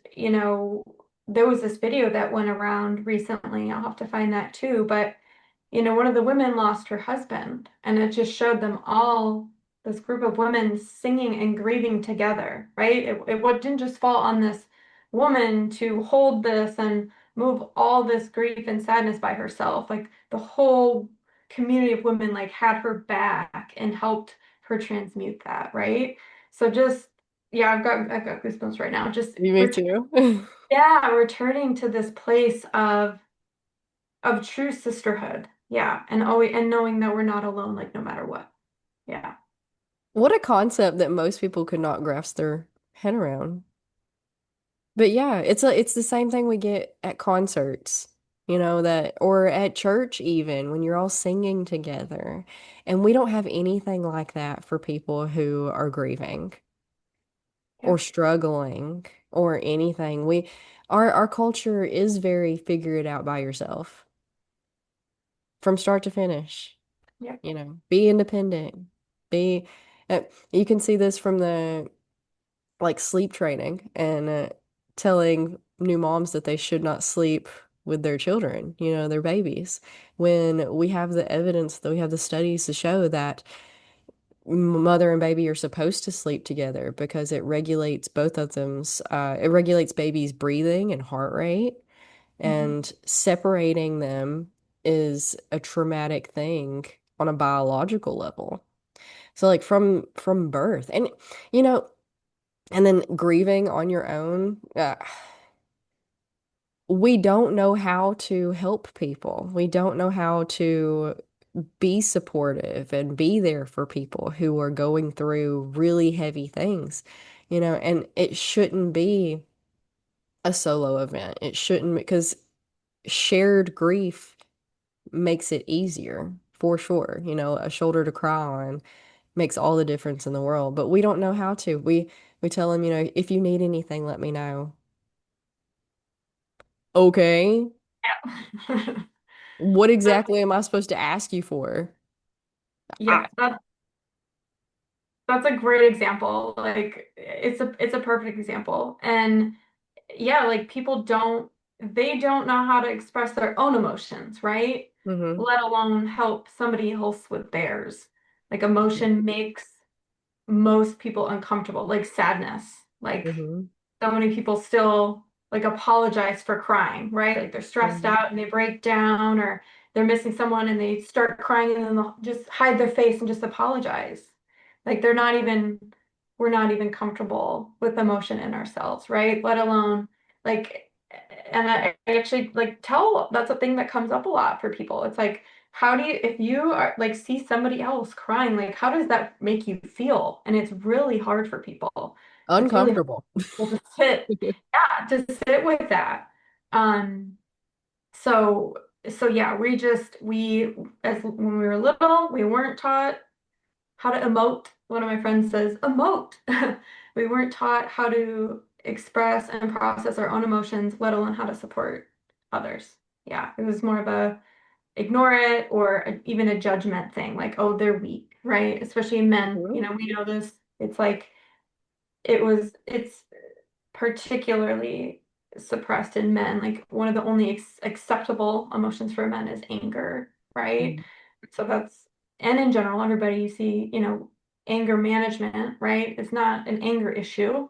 there was this video that went around recently. I'll have to find that too, but one of the women lost her husband, and it just showed them all, this group of women singing and grieving together, right? It didn't just fall on this woman to hold this and move all this grief and sadness by herself. Like the whole community of women like had her back and helped her transmute that, right? So just yeah, I've got goosebumps right now. Just You me too. yeah, returning to this place of true sisterhood. Yeah, and knowing that we're not alone, like no matter what. Yeah. What a concept that most people could not grasp their head around. But yeah, it's the same thing we get at concerts, that or at church even when you're all singing together. And we don't have anything like that for people who are grieving or Yeah. struggling or anything. Our culture is very figure it out by yourself from start to finish. Yeah. Be independent. Be uh, you can see this from the like sleep training and telling new moms that they should not sleep with their children, their babies, when we have the evidence, that we have the studies to show that mother and baby are supposed to sleep together because it regulates both of them's, it regulates baby's breathing and heart rate, Mhm. and separating them is a traumatic thing on a biological level. So like from birth, and you know and then grieving on your own. We don't know how to help people. We don't know how to be supportive and be there for people who are going through really heavy things, and it shouldn't be a solo event. It shouldn't, because shared grief makes it easier for sure. A shoulder to cry on makes all the difference in the world, but we don't know how to. We tell them, if you need anything, let me know. Okay. Yeah. What That- exactly am I supposed to ask you for? yeah, I, that's a great example. Like it's a perfect example. And yeah, like people don't know how to express their own emotions, right? mm-hmm, Let alone help somebody else with theirs. Like emotion makes most people uncomfortable, like sadness. Like mm-hmm, so many people still like apologize for crying, right? Like they're stressed mm-hmm, out and they break down, or they're missing someone and they start crying and then they'll just hide their face and just apologize. Like we're not even comfortable with emotion in ourselves, right? Let alone like, and I actually like that's a thing that comes up a lot for people. It's like, how do you, if you are like see somebody else crying, like how does that make you feel? And it's really hard for people. It's really hard uncomfortable. for people to sit, yeah, to sit with that. Um, so so yeah, we as when we were little, we weren't taught how to emote. One of my friends says, emote. We weren't taught how to express and process our own emotions, let alone how to support others. Yeah, it was more of a ignore it, or even a judgment thing, like, oh, they're weak, right? Especially men, Mhm. we know this. It's like it's particularly suppressed in men. Like one of the only acceptable emotions for men is anger, right? Mhm. So that's, and in general, everybody you see, anger management, right? It's not an anger issue.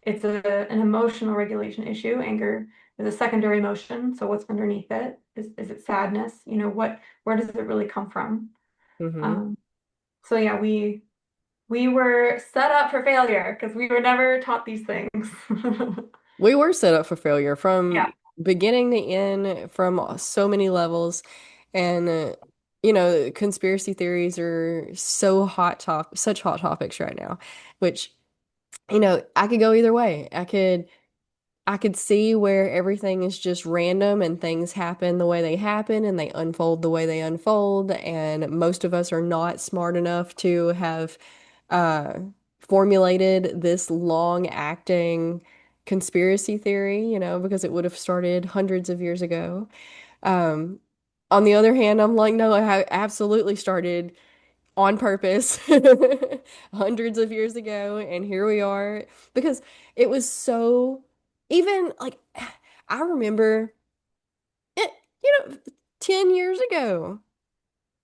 It's an emotional regulation issue. Anger is a secondary emotion. So what's underneath it? Is it sadness? Where does it really come from? Mhm. Um, so yeah, we were set up for failure because we were never taught these things. We were set up for failure Yeah. from beginning to end, from so many levels. And, conspiracy theories are such hot topics right now, which, I could go either way. I could see where everything is just random and things happen the way they happen and they unfold the way they unfold. And most of us are not smart enough to have uh, formulated this long acting conspiracy theory, because it would have started hundreds of years ago. Um, on the other hand, I'm like, no, absolutely started on purpose hundreds of years ago, and here we are because it was so even like I remember it, you know, 10 years ago,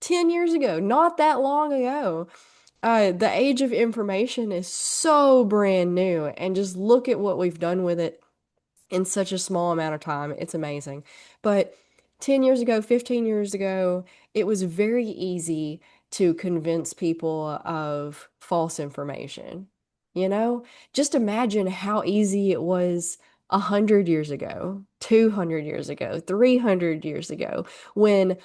10 years ago, not that long ago. The age of information is so brand new, and just look at what we've done with it in such a small amount of time. It's amazing. But 10 years ago, 15 years ago, it was very easy to convince people of false information. You know, just imagine how easy it was 100 years ago, 200 years ago, 300 years ago, when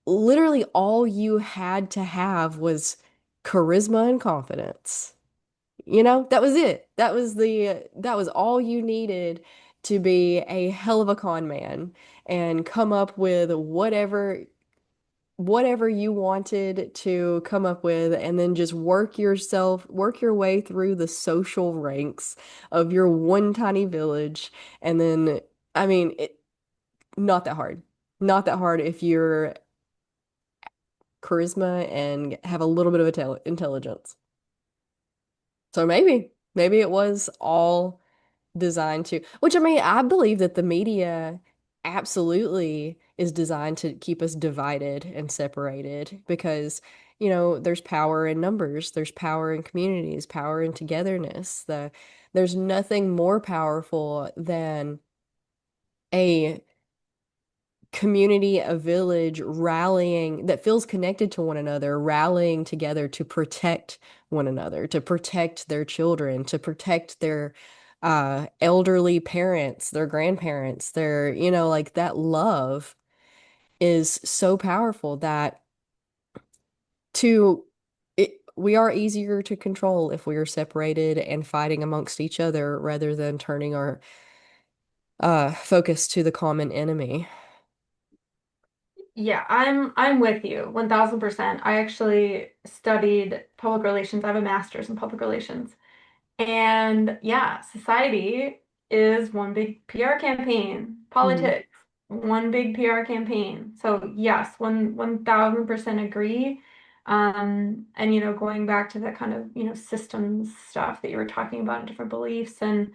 literally all you had to have was charisma and confidence. That was it. That was all you needed to be a hell of a con man and come up with whatever you wanted to come up with, and then just work your way through the social ranks of your one tiny village. And then, I mean, not that hard. Not that hard if you're charisma and have a little bit of intelligence. So maybe it was all designed to, which I mean, I believe that the media absolutely is designed to keep us divided and separated because, there's power in numbers, there's power in communities, power in togetherness. There's nothing more powerful than a community, a village rallying that feels connected to one another, rallying together to protect one another, to protect their children, to protect their elderly parents, their grandparents, like that love is so powerful that to we are easier to control if we are separated and fighting amongst each other rather than turning our focus to the common enemy. Yeah, I'm with you 1000%. I actually studied public relations. I have a master's in public relations. And yeah, society is one big PR campaign. Mhm. Politics, one big PR campaign. So yes, 1000% agree. And going back to that kind of, systems stuff that you were talking about, different beliefs and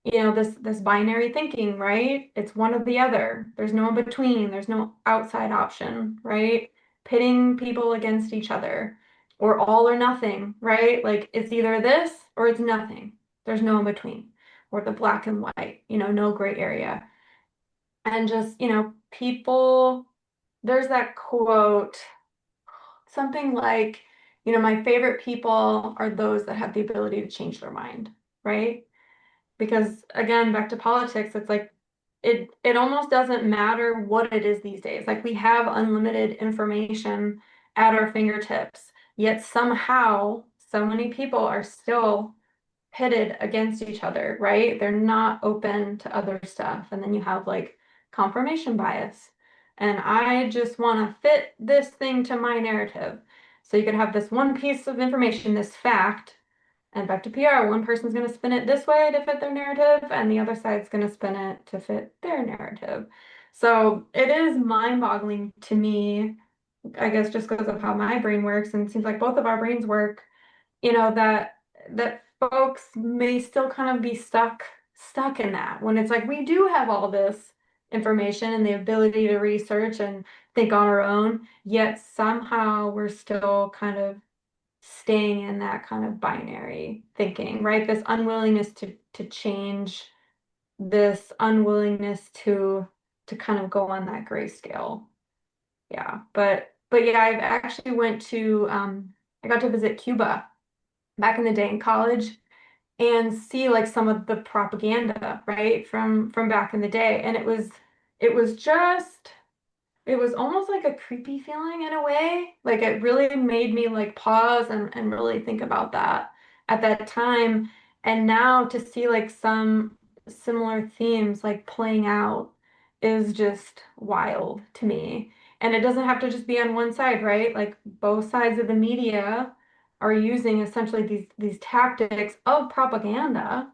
this binary thinking, right? It's one or the other. There's no in between. There's no outside option, right? Pitting people against each other or all or nothing, right? Like it's either this or it's nothing. There's no in between or the black and white, no gray area. And just, people, there's that quote, something like, my favorite people are those that have the ability to change their mind, right? Because again, back to politics, it's like it almost doesn't matter what it is these days. Like we have unlimited information at our fingertips, yet somehow so many people are still pitted against each other, right? They're not open to other stuff. And then you have like confirmation bias. And I just want to fit this thing to my narrative. So you could have this one piece of information, this fact, and back to PR, one person's going to spin it this way to fit their narrative, and the other side's going to spin it to fit their narrative. So it is mind-boggling to me, I guess just because of how my brain works, and it seems like both of our brains work, that folks may still kind of be stuck in that when it's like we do have all this information and the ability to research and think on our own, yet somehow we're still kind of staying in that kind of binary thinking, right? This unwillingness to change, this unwillingness to kind of go on that grayscale. Yeah. But yeah, I've actually went to I got to visit Cuba back in the day in college and see like some of the propaganda, right, from back in the day. And it was just it was almost like a creepy feeling in a way. Like it really made me like pause and really think about that at that time. And now to see like some similar themes like playing out is just wild to me. And it doesn't have to just be on one side, right? Like both sides of the media are using essentially these tactics of propaganda,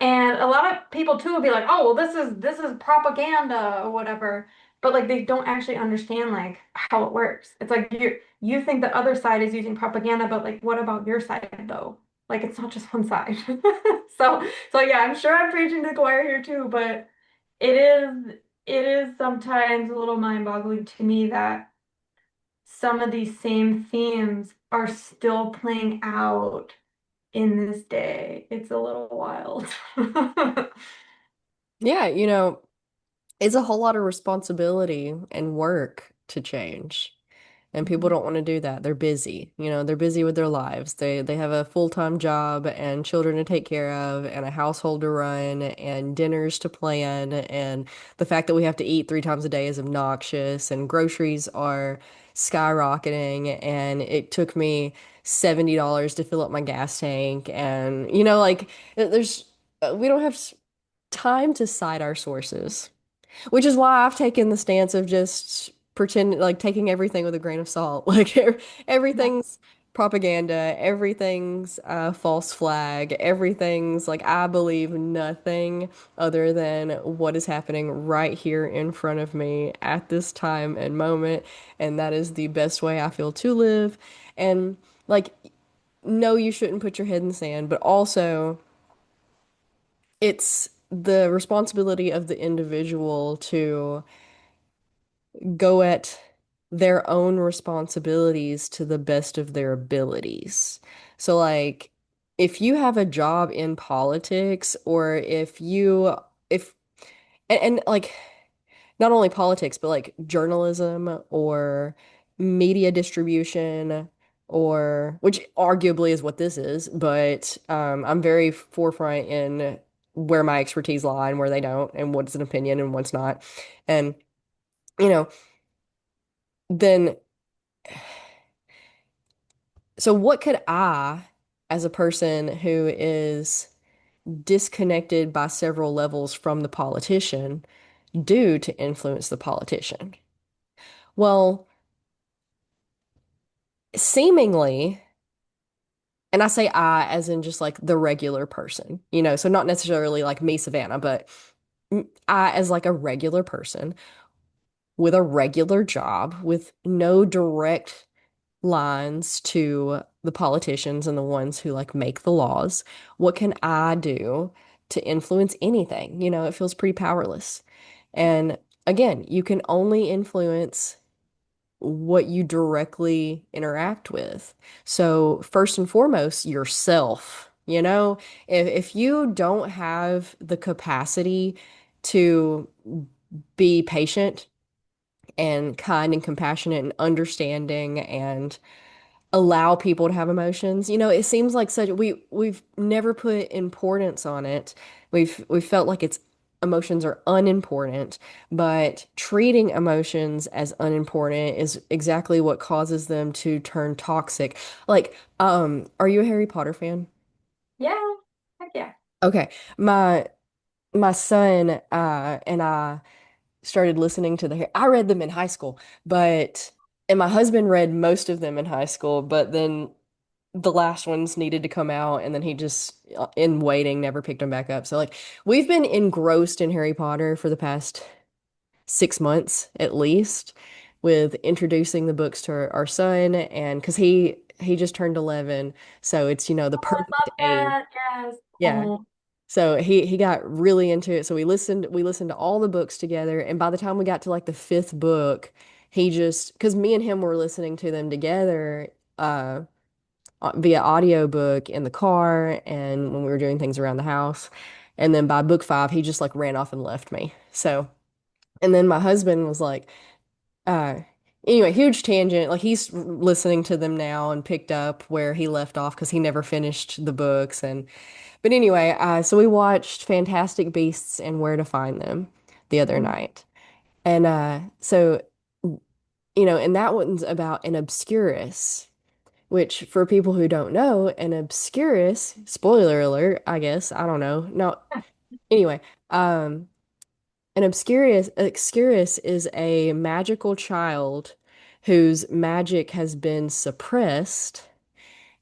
and a lot of people too will be like, "Oh, well, this is propaganda or whatever," but like they don't actually understand like how it works. It's like you think the other side is using propaganda, but like, what about your side though? Like, it's not just one side. So, so yeah, I'm sure I'm preaching to the choir here too, but it is it is sometimes a little mind-boggling to me that some of these same themes are still playing out in this day. It's a little wild. Yeah, it's a whole lot of responsibility and work to change. And people don't want to do that. They're busy. They're busy with their lives. They have a full-time job and children to take care of and a household to run and dinners to plan. And the fact that we have to eat 3 times a day is obnoxious and groceries are skyrocketing. And it took me $70 to fill up my gas tank. And, like there's, we don't have time to cite our sources. Which is why I've taken the stance of just pretend like taking everything with a grain of salt. Like Yeah. everything's propaganda, everything's false flag, everything's like I believe nothing other than what is happening right here in front of me at this time and moment, and that is the best way I feel to live. And like, no, you shouldn't put your head in the sand, but also it's the responsibility of the individual to go at their own responsibilities to the best of their abilities. So, like, if you have a job in politics, or if, like, not only politics, but like journalism or media distribution, or which arguably is what this is, but I'm very forefront in where my expertise lie and where they don't, and what's an opinion and what's not. And, you know, then so what could I, as a person who is disconnected by several levels from the politician, do to influence the politician? Well, seemingly, and I say I as in just like the regular person, so not necessarily like me, Savannah, but I as like a regular person with a regular job with no direct lines to the politicians and the ones who like make the laws. What can I do to influence anything? It feels pretty powerless. And again, you can only influence what you directly interact with. So, first and foremost, yourself. If you don't have the capacity to be patient and kind and compassionate and understanding and allow people to have emotions. It seems like such we've never put importance on it. We've felt like it's emotions are unimportant, but treating emotions as unimportant is exactly what causes them to turn toxic. Like, are you a Harry Potter fan? Yeah. Heck yeah. Okay. My son and I started listening to I read them in high school, but and my husband read most of them in high school, but then the last ones needed to come out and then he just in waiting never picked them back up. So like we've been engrossed in Harry Potter for the past 6 months at least with introducing the books to our son, and because he just turned 11, so it's the Oh, I perfect love age. that. Yes. Yeah. Oh. So he got really into it. So we listened to all the books together, and by the time we got to like the fifth book, he just because me and him were listening to them together uh via audiobook in the car and when we were doing things around the house. And then by book five, he just like ran off and left me. So, and then my husband was like, uh, anyway, huge tangent. Like he's listening to them now and picked up where he left off because he never finished the books. But anyway, so we watched Fantastic Beasts and Where to Find Them the other Mhm. night. And and that one's about an obscurus, which for people who don't know, an obscurus, spoiler alert, I guess, I don't know. No, anyway, um, an obscurus is a magical child whose magic has been suppressed,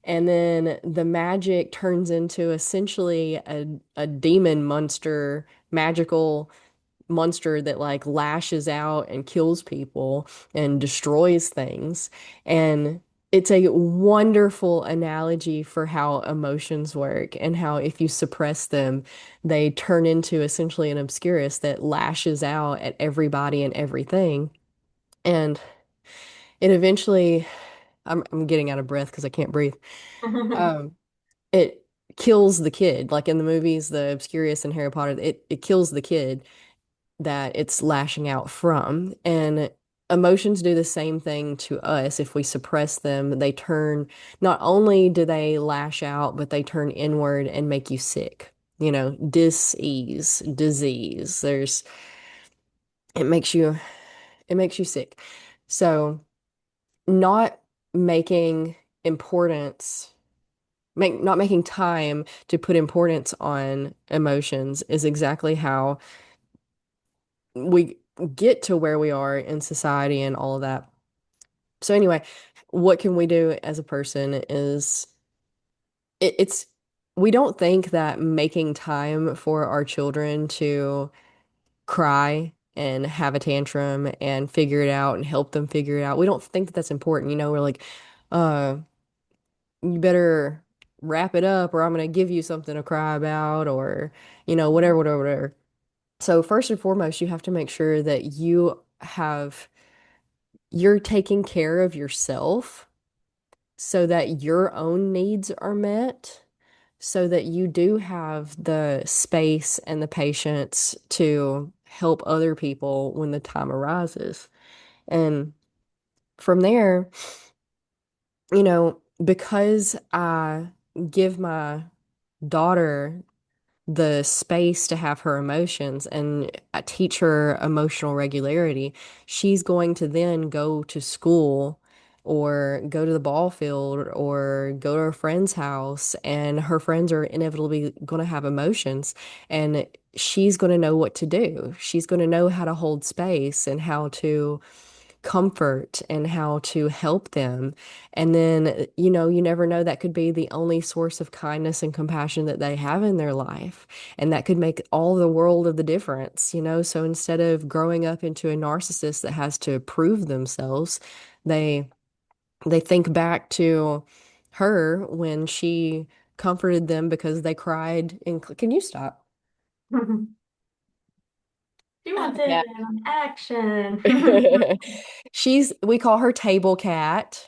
and then the magic turns into essentially a demon monster, magical monster that like lashes out and kills people and destroys things. And it's a wonderful analogy for how emotions work and how if you suppress them, they turn into essentially an obscurus that lashes out at everybody and everything. And it eventually, I'm getting out of breath because I can't breathe. Um, it kills the kid. Like in the movies, the Obscurus and Harry Potter, it kills the kid that it's lashing out from. And emotions do the same thing to us. If we suppress them, they turn, not only do they lash out, but they turn inward and make you sick. Dis-ease, disease. It makes you, it makes you sick. So not making importance, not making time to put importance on emotions is exactly how we get to where we are in society and all of that. So anyway, what can we do as a person is it's we don't think that making time for our children to cry and have a tantrum and figure it out and help them figure it out. We don't think that that's important. We're like, uh, you better wrap it up or I'm gonna give you something to cry about or, whatever, whatever, whatever. So first and foremost, you have to make sure that you're taking care of yourself so that your own needs are met, so that you do have the space and the patience to help other people when the time arises. And from there, because I give my daughter the space to have her emotions and I teach her emotional regularity, she's going to then go to school or go to the ball field or go to her friend's house, and her friends are inevitably going to have emotions, and she's going to know what to do. She's going to know how to hold space and how to comfort and how to help them. And then, you never know, that could be the only source of kindness and compassion that they have in their life. And that could make all the world of the difference. So instead of growing up into a narcissist that has to prove themselves, they they think back to her when she comforted them because they cried in, can you stop? She I have wants a in cat. on action. We call her Table Cat.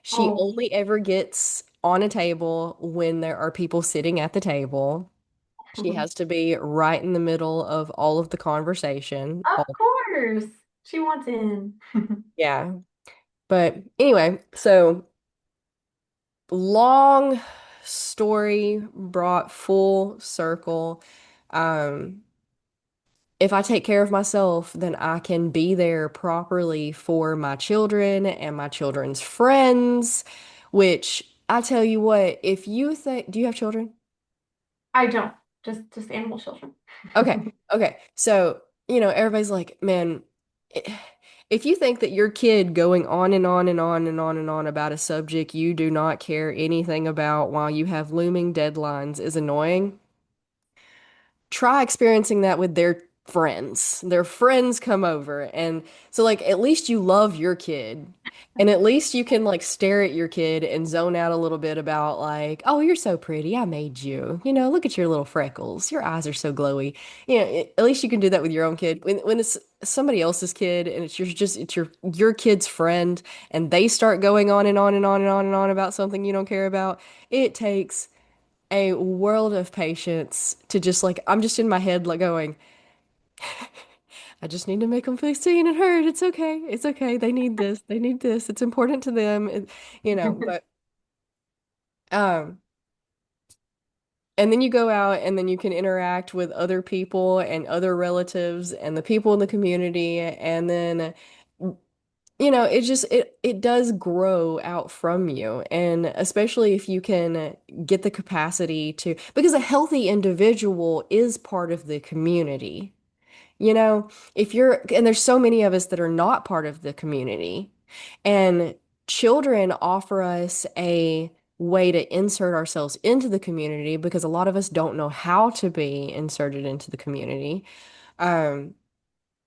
She Oh. only ever gets on a table when there are people sitting at the table. She has to be right in the middle of all of the conversation. Of course. She wants in. Yeah. But anyway, so long story brought full circle. Um, if I take care of myself, then I can be there properly for my children and my children's friends, which I tell you what, if you think, do you have children? I don't. Just animal children. Okay. Okay. So, everybody's like, man, i- if you think that your kid going on and on and on and on and on about a subject you do not care anything about while you have looming deadlines is annoying, try experiencing that with their friends. Their friends come over. And so, like, at least you love your kid. And at least you can, like, stare at your kid and zone out a little bit about, like, oh, you're so pretty. I made you. You know, look at your little freckles. Your eyes are so glowy. You know, at least you can do that with your own kid. When it's somebody else's kid and it's your kid's friend and they start going on and on and on and on and on about something you don't care about, it takes a world of patience to just like I'm just in my head like going, I just need to make them feel seen and heard. It's okay. It's okay. They need this. They need this. It's important to them. You know, but um and then you go out and then you can interact with other people and other relatives and the people in the community and then you know, it does grow out from you and especially if you can get the capacity to because a healthy individual is part of the community. You know, if you're, and there's so many of us that are not part of the community, and children offer us a way to insert ourselves into the community because a lot of us don't know how to be inserted into the community. Um,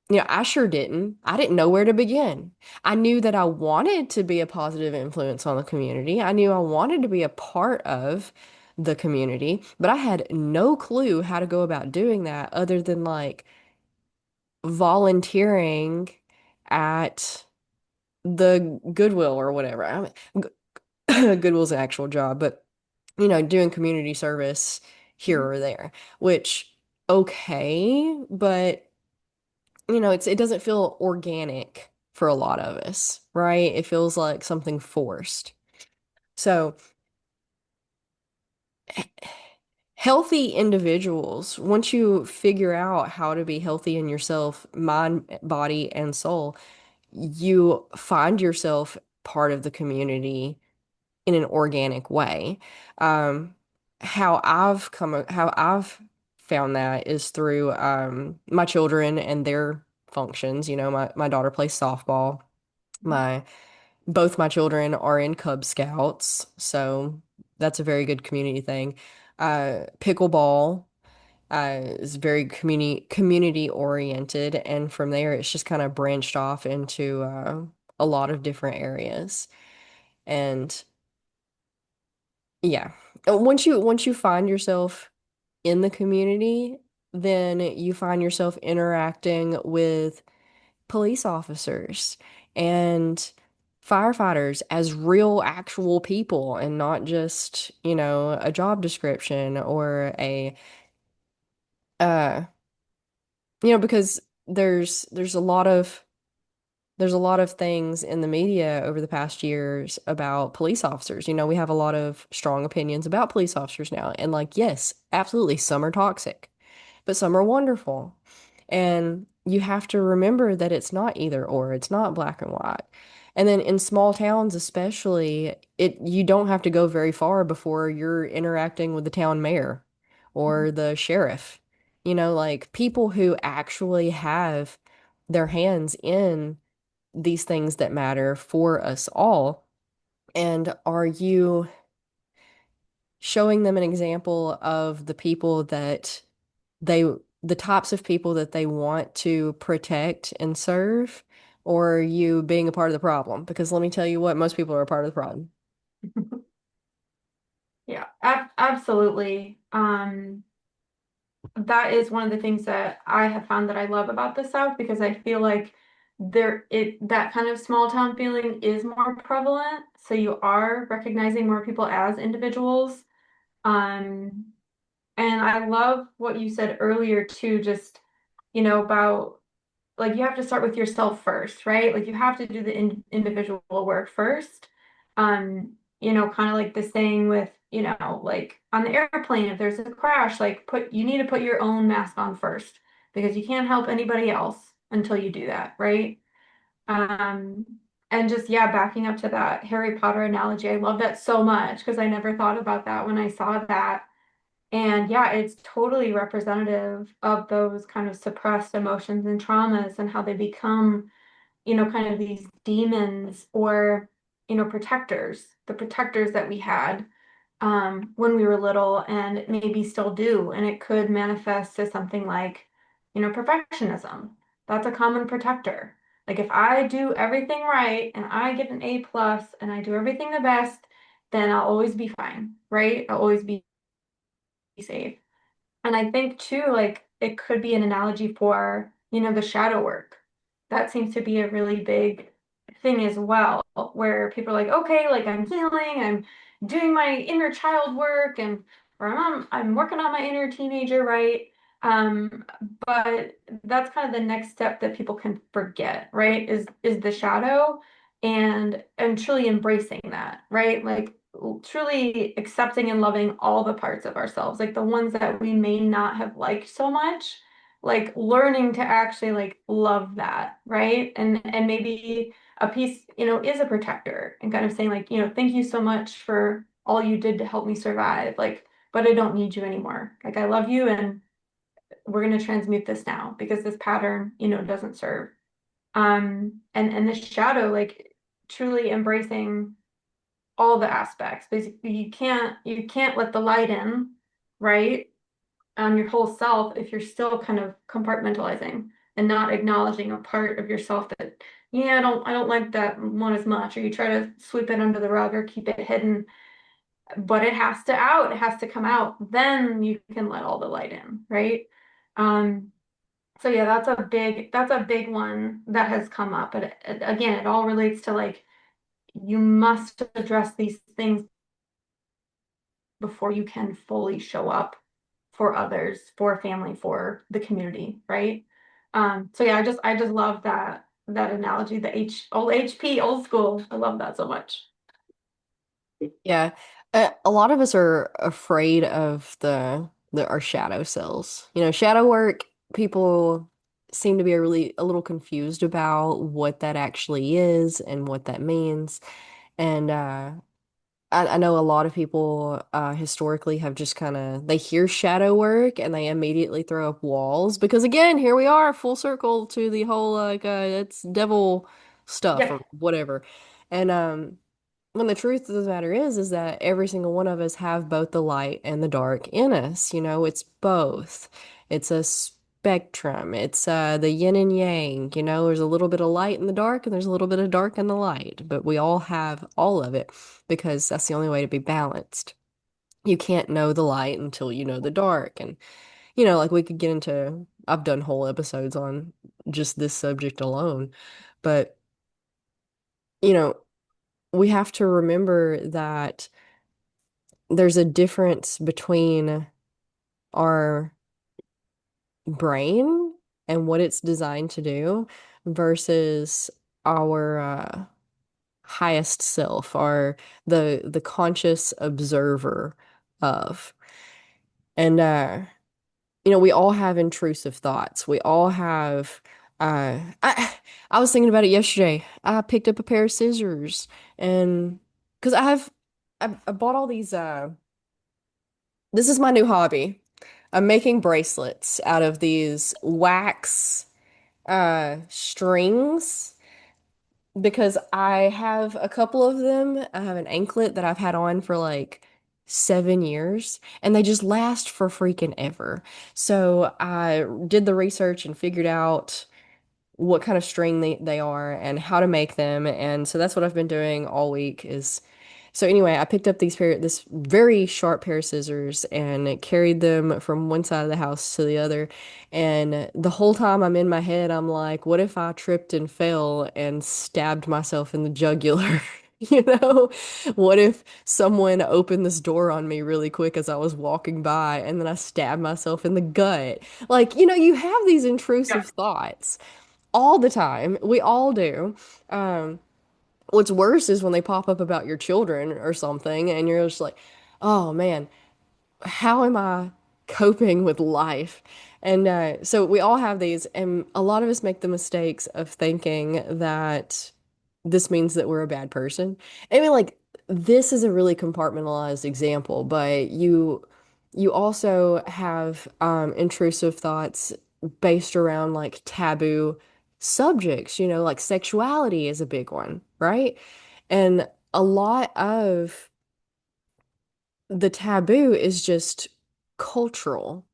you know, I sure didn't. I didn't know where to begin. I knew that I wanted to be a positive influence on the community. I knew I wanted to be a part of the community, but I had no clue how to go about doing that other than like, volunteering at the Goodwill or whatever. I mean, Goodwill's an actual job, but you know, doing community service here or there, which okay, but you know, it doesn't feel organic for a lot of us, right? It feels like something forced. So, healthy individuals, once you figure out how to be healthy in yourself, mind, body, and soul, you find yourself part of the community in an organic way. Um, how I've found that is through my children and their functions. You know, my daughter plays softball. My both my children are in Cub Scouts, so that's a very good community thing. Pickleball is very community oriented, and from there it's just kind of branched off into a lot of different areas. And yeah, once you find yourself in the community, then you find yourself interacting with police officers and firefighters as real actual people and not just, you know, a job description or a uh you know, because there's a lot of things in the media over the past years about police officers. You know, we have a lot of strong opinions about police officers now. And like, yes, absolutely, some are toxic, but some are wonderful. And you have to remember that it's not either or, it's not black and white. And then in small towns especially, it you don't have to go very far before you're interacting with the town mayor or the sheriff. You know, like people who actually have their hands in these things that matter for us all. And are you showing them an example of the people that they, the types of people that they want to protect and serve? Or are you being a part of the problem? Because let me tell you what, most people are a part of the problem. Yeah, absolutely. That is one of the things that I have found that I love about the South because I feel like that kind of small town feeling is more prevalent. So you are recognizing more people as individuals. Um, and I love what you said earlier too, just about like you have to start with yourself first, right? Like you have to do the individual work first. Kind of like this saying with, like on the airplane, if there's a crash, like you need to put your own mask on first because you can't help anybody else until you do that, right? Um, and just yeah, backing up to that Harry Potter analogy, I love that so much because I never thought about that when I saw that. And yeah, it's totally representative of those kind of suppressed emotions and traumas and how they become, kind of these demons or, protectors, the protectors that we had when we were little and maybe still do. And it could manifest as something like Perfectionism. That's a common protector. Like if I do everything right and I get an A plus and I do everything the best, then I'll always be fine, right? I'll always be safe. And I think too, like it could be an analogy for, the shadow work. That seems to be a really big thing as well, where people are like, okay, like I'm healing, I'm doing my inner child work, and or I'm working on my inner teenager, right? Um, but that's kind of the next step that people can forget, right? Is the shadow and truly embracing that, right? Like truly accepting and loving all the parts of ourselves, like the ones that we may not have liked so much, like learning to actually like love that, right? And maybe a piece, is a protector and kind of saying like, thank you so much for all you did to help me survive. Like, but I don't need you anymore. Like I love you and we're going to transmute this now because this pattern, doesn't serve. And the shadow, like truly embracing all the aspects. Basically, you can't let the light in, right? On your whole self if you're still kind of compartmentalizing and not acknowledging a part of yourself that, yeah, I don't like that one as much, or you try to sweep it under the rug or keep it hidden, but it has to out, it has to come out. Then you can let all the light in, right? Um, so yeah, that's a big one that has come up. But again, it all relates to like you must address these things before you can fully show up for others, for family, for the community, right? So yeah, I just love that analogy, the old HP, old school. I love that so much. Yeah. A lot of us are afraid of the our shadow selves. Shadow work, people seem to be a little confused about what that actually is and what that means. And I know a lot of people historically have just kind of they hear shadow work and they immediately throw up walls because again, here we are full circle to the whole like it's devil stuff or Yep. whatever. And when the truth of the matter is that every single one of us have both the light and the dark in us. It's both. It's a spectrum. It's the yin and yang. There's a little bit of light in the dark and there's a little bit of dark in the light, but we all have all of it because that's the only way to be balanced. You can't know the light until you know the dark. And, like we could get into, I've done whole episodes on just this subject alone, but, you know, we have to remember that there's a difference between our brain and what it's designed to do versus our highest self, our the conscious observer of. And we all have intrusive thoughts. We all have I was thinking about it yesterday. I picked up a pair of scissors and because I bought all these this is my new hobby. I'm making bracelets out of these wax strings because I have a couple of them. I have an anklet that I've had on for like 7 years and they just last for freaking ever. So I did the research and figured out what kind of string they are and how to make them. And so that's what I've been doing all week is so anyway, I picked up this very sharp pair of scissors and carried them from one side of the house to the other. And the whole time I'm in my head, I'm like, what if I tripped and fell and stabbed myself in the jugular? You know, what if someone opened this door on me really quick as I was walking by and then I stabbed myself in the gut? Like, you have these intrusive Yep. thoughts all the time. We all do. Um, what's worse is when they pop up about your children or something, and you're just like, oh man, how am I coping with life? And so we all have these, and a lot of us make the mistakes of thinking that this means that we're a bad person. I mean, like, this is a really compartmentalized example, but you also have intrusive thoughts based around like taboo subjects, like sexuality is a big one, right? And a lot of the taboo is just cultural.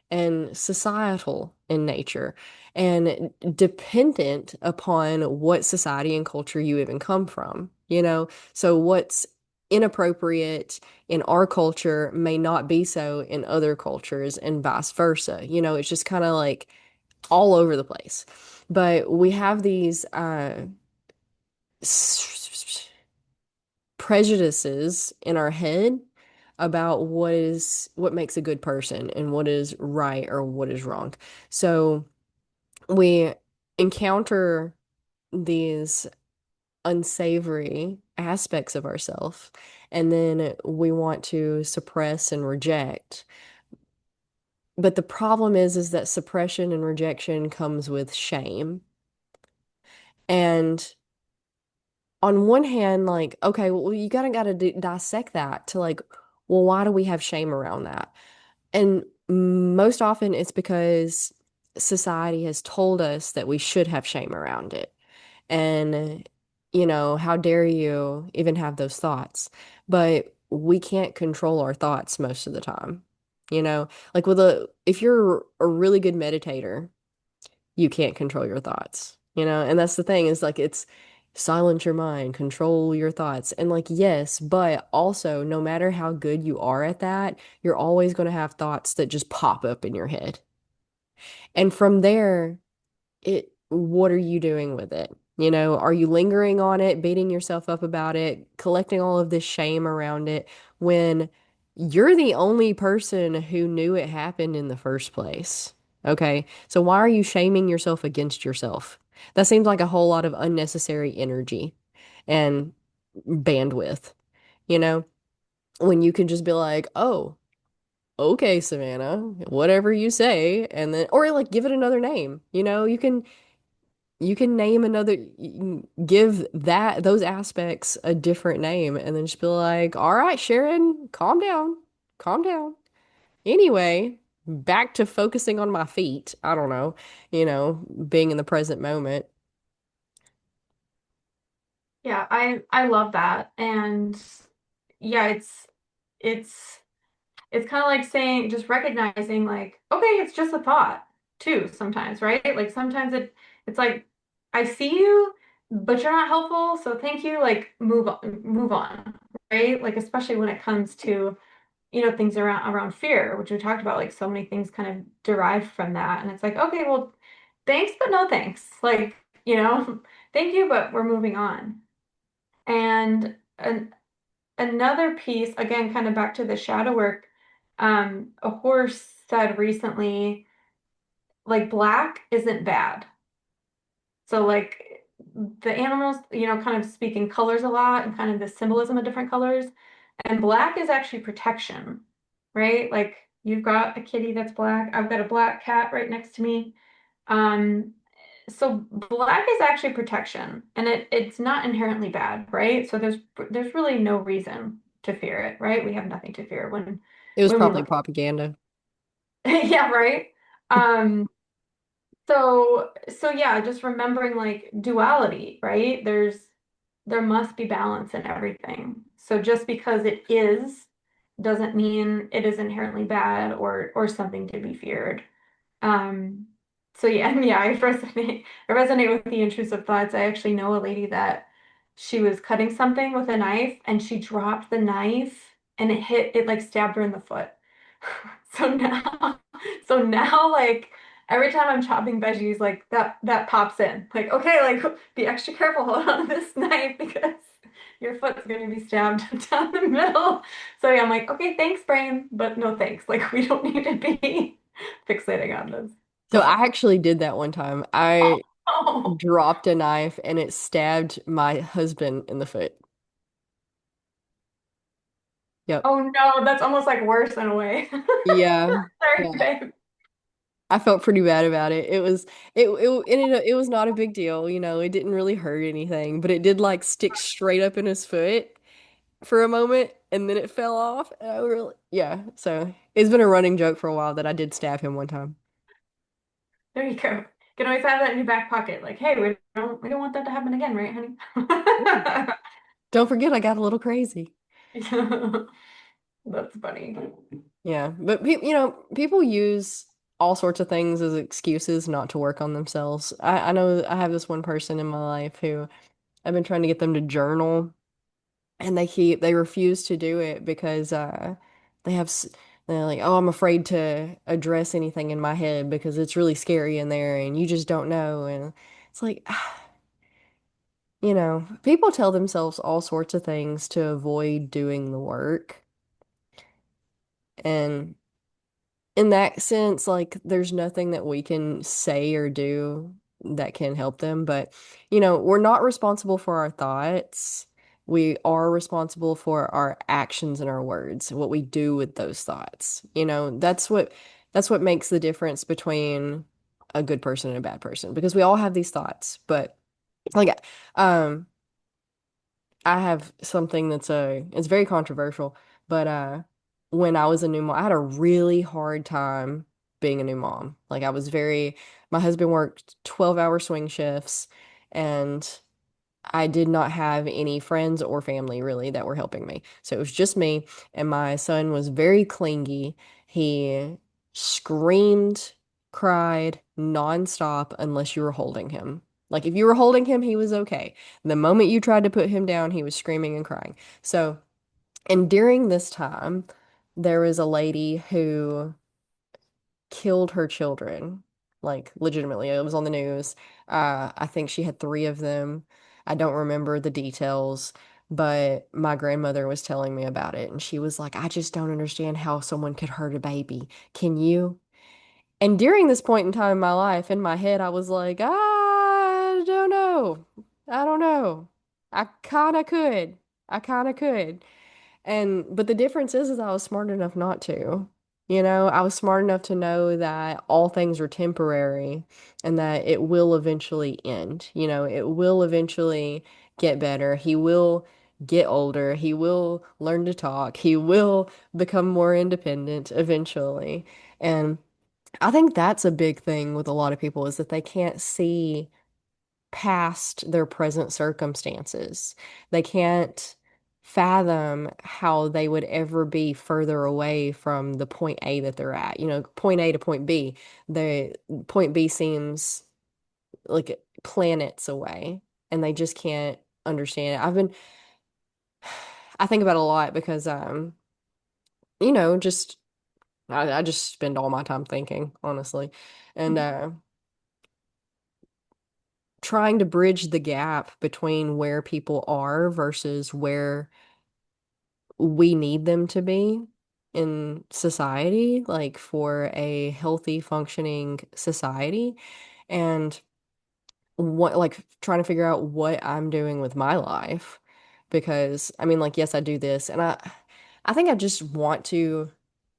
and societal in nature and dependent upon what society and culture you even come from, you know? So what's inappropriate in our culture may not be so in other cultures and vice versa. You know, it's just kind of like all over the place. But we have these prejudices in our head about what makes a good person and what is right or what is wrong. So we encounter these unsavory aspects of ourselves, and then we want to suppress and reject. But the problem is that suppression and rejection comes with shame. And on one hand, like, okay, well, you gotta dissect that to like, well, why do we have shame around that? And most often it's because society has told us that we should have shame around it. And, you know, how dare you even have those thoughts? But we can't control our thoughts most of the time. You know, like if you're a really good meditator, you can't control your thoughts, you know? And that's the thing is like it's silence your mind, control your thoughts. And like, yes, but also no matter how good you are at that, you're always going to have thoughts that just pop up in your head. And from there, what are you doing with it? You know, are you lingering on it, beating yourself up about it, collecting all of this shame around it when you're the only person who knew it happened in the first place? Okay. So why are you shaming yourself against yourself? That seems like a whole lot of unnecessary energy and bandwidth, you know, when you can just be like, oh, okay, Savannah, whatever you say, and then, or like give it another name, you know, you can name another, you can give that those aspects a different name and then just be like, all right, Sharon, calm down. Calm down. Anyway, back to focusing on my feet. I don't know, being in the present moment. Yeah, I love that. And yeah, it's it's kind of like saying just recognizing like, okay, it's just a thought too sometimes, right? Like sometimes it's like I see you, but you're not helpful, so thank you, like move on, right? Like especially when it comes to, things around fear, which we talked about, like so many things kind of derive from that. And it's like, okay, well, thanks, but no thanks. Like, thank you, but we're moving on. And another piece, again, kind of back to the shadow work, a horse said recently, like, black isn't bad. So, like, the animals, kind of speak in colors a lot and kind of the symbolism of different colors. And black is actually protection, right? Like, you've got a kitty that's black. I've got a black cat right next to me. Um, so black is actually protection, and it's not inherently bad, right? So there's really no reason to fear it, right? We have nothing to fear when It was we probably look propaganda. yeah, right. Um, so yeah, just remembering like duality, right? There must be balance in everything. So just because it is doesn't mean it is inherently bad or something to be feared. Um, so yeah, and yeah, I resonate with the intrusive thoughts. I actually know a lady that she was cutting something with a knife and she dropped the knife and it like stabbed her in the foot. So now, so now like every time I'm chopping veggies, like that pops in. Like, okay, like be extra careful, hold on to this knife because your foot's gonna be stabbed down the middle. So yeah, I'm like, okay, thanks, brain, but no thanks. Like we don't need to be fixating on this. So So, I actually did that one time. I oh, dropped a knife and it stabbed my husband in the foot. Yep. oh no, that's almost like worse in a way. Yeah. Sorry, Yeah. babe. I felt pretty bad about it. It was not a big deal, it didn't really hurt anything, but it did like stick straight up in his foot for a moment and then it fell off. And I really, yeah. So it's been a running joke for a while that I did stab him one time. There you go. You can always have that in your back pocket. Like, hey, we don't want that to happen again, right, honey? Don't forget I got a little crazy. That's funny. Yeah, but people use all sorts of things as excuses not to work on themselves. I know I have this one person in my life who I've been trying to get them to journal, and they refuse to do it because they have s- they're like, oh, I'm afraid to address anything in my head because it's really scary in there and you just don't know. And it's like, people tell themselves all sorts of things to avoid doing the work. And in that sense, like there's nothing that we can say or do that can help them. But, we're not responsible for our thoughts. We are responsible for our actions and our words, what we do with those thoughts. That's what makes the difference between a good person and a bad person, because we all have these thoughts. But like, um, I have something it's very controversial, but when I was a new mom, I had a really hard time being a new mom. Like my husband worked 12-hour swing shifts, and I did not have any friends or family really that were helping me. So it was just me, and my son was very clingy. He screamed, cried nonstop unless you were holding him. Like if you were holding him, he was okay. The moment you tried to put him down, he was screaming and crying. So, and during this time, there was a lady who killed her children, like legitimately. It was on the news. I think she had three of them. I don't remember the details, but my grandmother was telling me about it, and she was like, I just don't understand how someone could hurt a baby. Can you? And during this point in time in my life, in my head, I was like, I don't know. I don't know. I kind of could. I kind of could. But the difference is I was smart enough not to. I was smart enough to know that all things are temporary and that it will eventually end. It will eventually get better. He will get older. He will learn to talk. He will become more independent eventually. And I think that's a big thing with a lot of people is that they can't see past their present circumstances. They can't fathom how they would ever be further away from the point A that they're at. Point A to point B. The point B seems like planets away, and they just can't understand it. I think about it a lot because just I just spend all my time thinking, honestly. And trying to bridge the gap between where people are versus where we need them to be in society, like for a healthy, functioning society. And like trying to figure out what I'm doing with my life. Because I mean, like, yes, I do this, and I think I just want to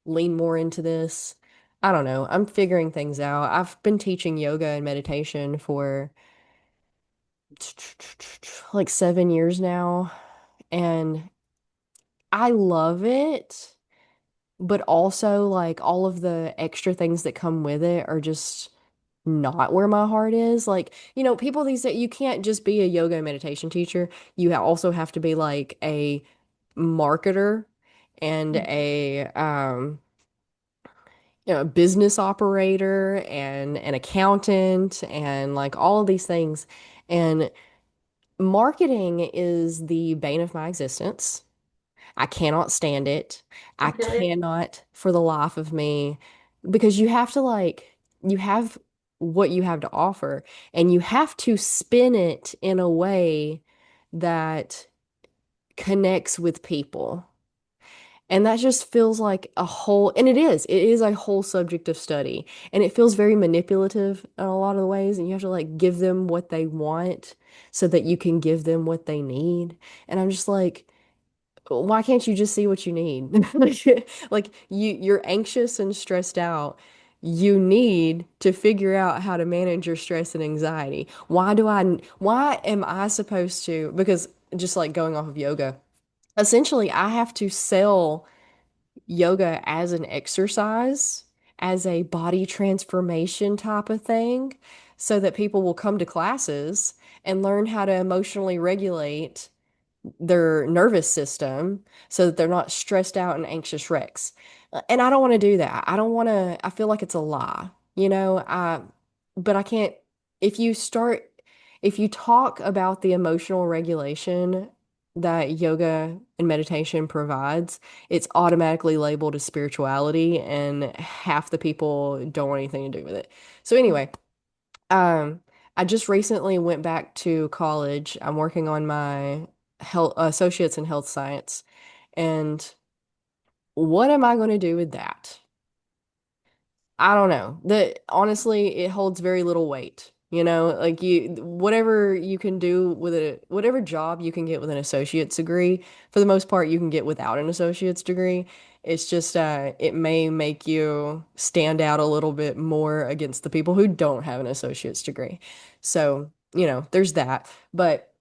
lean more into this. I don't know. I'm figuring things out. I've been teaching yoga and meditation for like 7 years now, and I love it, but also like all of the extra things that come with it are just not where my heart is. Like, people these days, you can't just be a yoga and meditation teacher. You also have to be like a marketer and a business operator and an accountant and like all of these things. And marketing is the bane of my existence. I cannot stand it. I I feel you. cannot for the life of me, because you have what you have to offer, and you have to spin it in a way that connects with people. And that just feels like it is a whole subject of study. And it feels very manipulative in a lot of the ways. And you have to like give them what they want so that you can give them what they need. And I'm just like, why can't you just see what you need? Like you're anxious and stressed out. You need to figure out how to manage your stress and anxiety. Why am I supposed to, because just like going off of yoga, essentially I have to sell yoga as an exercise, as a body transformation type of thing, so that people will come to classes and learn how to emotionally regulate their nervous system so that they're not stressed out and anxious wrecks. And I don't want to do that. I don't want to, I feel like it's a lie, but I can't, if you start, if you talk about the emotional regulation that yoga and meditation provides, it's automatically labeled as spirituality, and half the people don't want anything to do with it. So anyway, um, I just recently went back to college. I'm working on my health associates in health science. And what am I going to do with that? I don't know. That honestly, it holds very little weight. Like whatever you can do with it, whatever job you can get with an associate's degree, for the most part, you can get without an associate's degree. It's just, it may make you stand out a little bit more against the people who don't have an associate's degree. So, there's that. But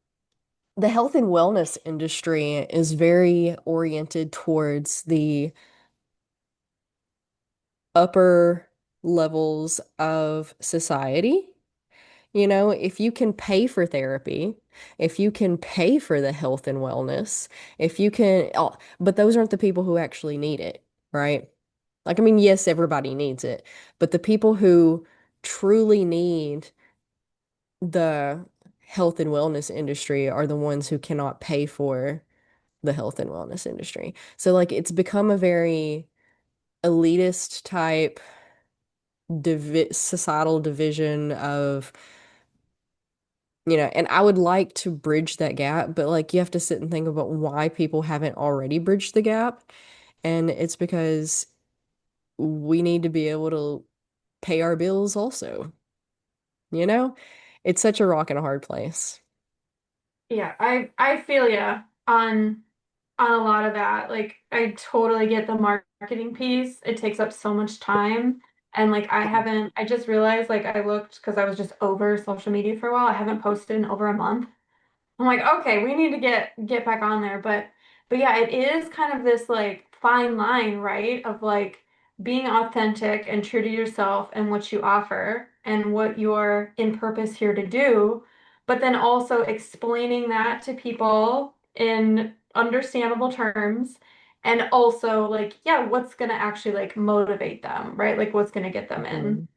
the health and wellness industry is very oriented towards the upper levels of society. If you can pay for therapy, if you can pay for the health and wellness, if you can, oh, but those aren't the people who actually need it, right? Like, I mean, yes, everybody needs it, but the people who truly need the health and wellness industry are the ones who cannot pay for the health and wellness industry. So, like, it's become a very elitist type societal division of, and I would like to bridge that gap, but like you have to sit and think about why people haven't already bridged the gap. And it's because we need to be able to pay our bills also, you know? It's such a rock and a hard place. Yeah, I feel ya on a lot of that. Like I totally get the marketing piece. It takes up so much time. And like I just realized like I looked because I was just over social media for a while. I haven't posted in over a month. I'm like, okay, we need to get back on there. But yeah, it is kind of this like fine line, right? Of like being authentic and true to yourself and what you offer and what you're in purpose here to do, but then also explaining that to people in understandable terms. And also like, yeah, what's gonna actually like motivate them, right? Like what's gonna get them in. Mhm.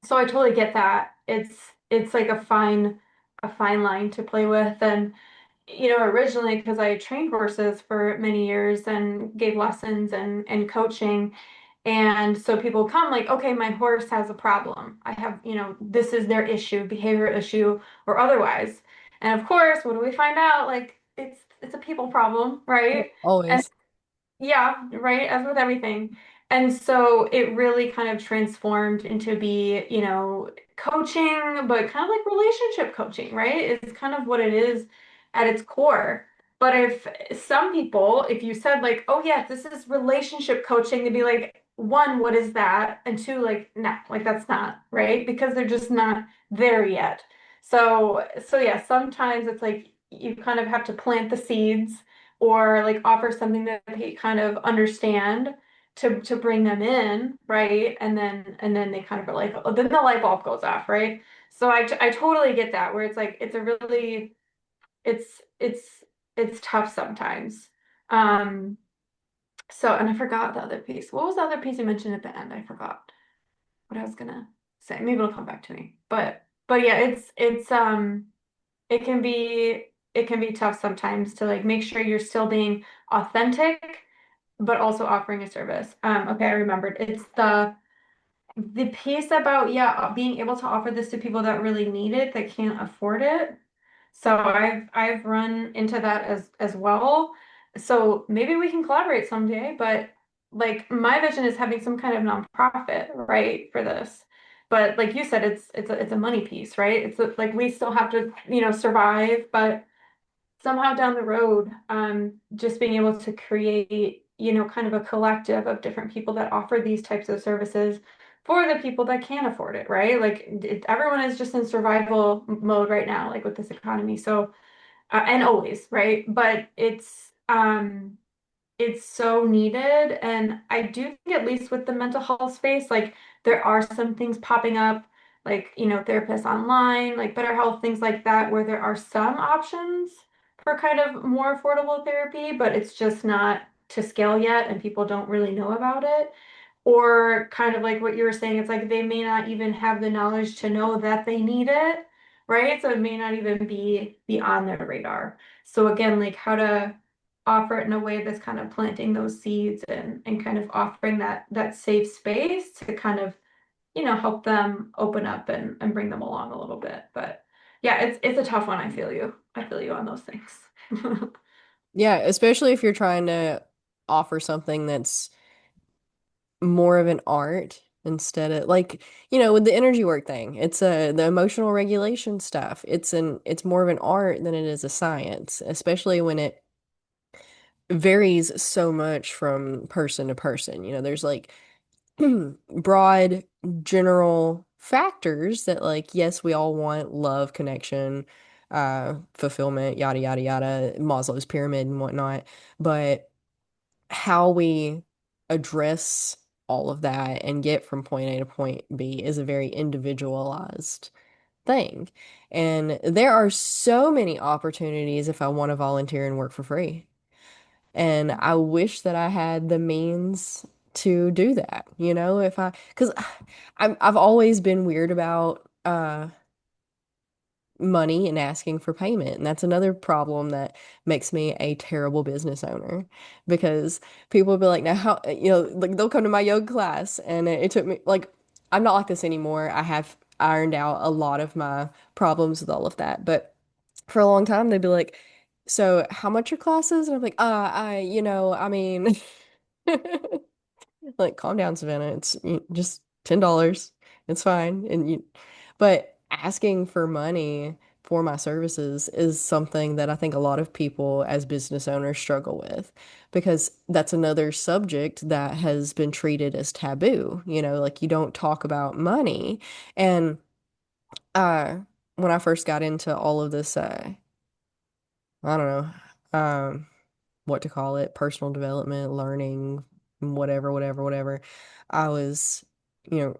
So I totally get that. It's like a fine line to play with. And originally because I trained horses for many years and gave lessons and coaching. And so people come like, okay, my horse has a problem. I have, this is their issue, behavior issue or otherwise. And of course, what do we find out? Like it's a people problem, right? And Always. yeah, right, as with everything. And so it really kind of transformed into be, coaching, but kind of like relationship coaching, right? It's kind of what it is at its core. But if some people, if you said like, oh yeah, this is relationship coaching, they'd be like, one, what is that? And two, like, no, like that's not, right? Because they're just not there yet. So yeah, sometimes it's like you kind of have to plant the seeds or like offer something that they kind of understand to bring them in, right? And then they kind of are like, oh, then the light bulb goes off, right? So I totally get that where it's like it's a really it's it's tough sometimes. Um so and I forgot the other piece. What was the other piece you mentioned at the end? I forgot what I was gonna say. Maybe it'll come back to me. But yeah, it's it can be it can be tough sometimes to like make sure you're still being authentic, but also offering a service. Okay, I remembered. It's the piece about yeah, being able to offer this to people that really need it, that can't afford it. So I've run into that as well. So maybe we can collaborate someday, but like my vision is having some kind of nonprofit, right, for this. But like you said, it's a money piece, right? Like we still have to, survive, but somehow down the road, just being able to create, kind of a collective of different people that offer these types of services for the people that can afford it, right? Like everyone is just in survival mode right now, like with this economy. So, and always, right? But it's so needed. And I do think, at least with the mental health space, like there are some things popping up, like, therapists online, like better health, things like that, where there are some options for kind of more affordable therapy, but it's just not to scale yet and people don't really know about it. Or kind of like what you were saying, it's like they may not even have the knowledge to know that they need it, right? So it may not even be on their radar. So again, like how to offer it in a way that's kind of planting those seeds and kind of offering that safe space to kind of, help them open up and bring them along a little bit. But yeah, it's a tough one. I feel you. I feel you on those things. Yeah, especially if you're trying to offer something that's more of an art instead of like, with the energy work thing, it's the emotional regulation stuff. It's more of an art than it is a science, especially when it varies so much from person to person. There's like broad general factors that like yes, we all want love, connection, fulfillment, yada yada yada, Maslow's pyramid and whatnot, but how we address all of that and get from point A to point B is a very individualized thing. And there are so many opportunities if I want to volunteer and work for free. And I wish that I had the means to do that, because I've always been weird about money and asking for payment. And that's another problem that makes me a terrible business owner because people will be like, now how, like they'll come to my yoga class and it took me like, I'm not like this anymore. I have ironed out a lot of my problems with all of that. But for a long time, they'd be like, so how much your classes? And I'm like, I mean, like, calm down, Savannah. It's just $10. It's fine. But asking for money for my services is something that I think a lot of people as business owners struggle with because that's another subject that has been treated as taboo. Like you don't talk about money. And uh, when I first got into all of this, I don't know, what to call it, personal development, learning, whatever, whatever, whatever. I was, you know,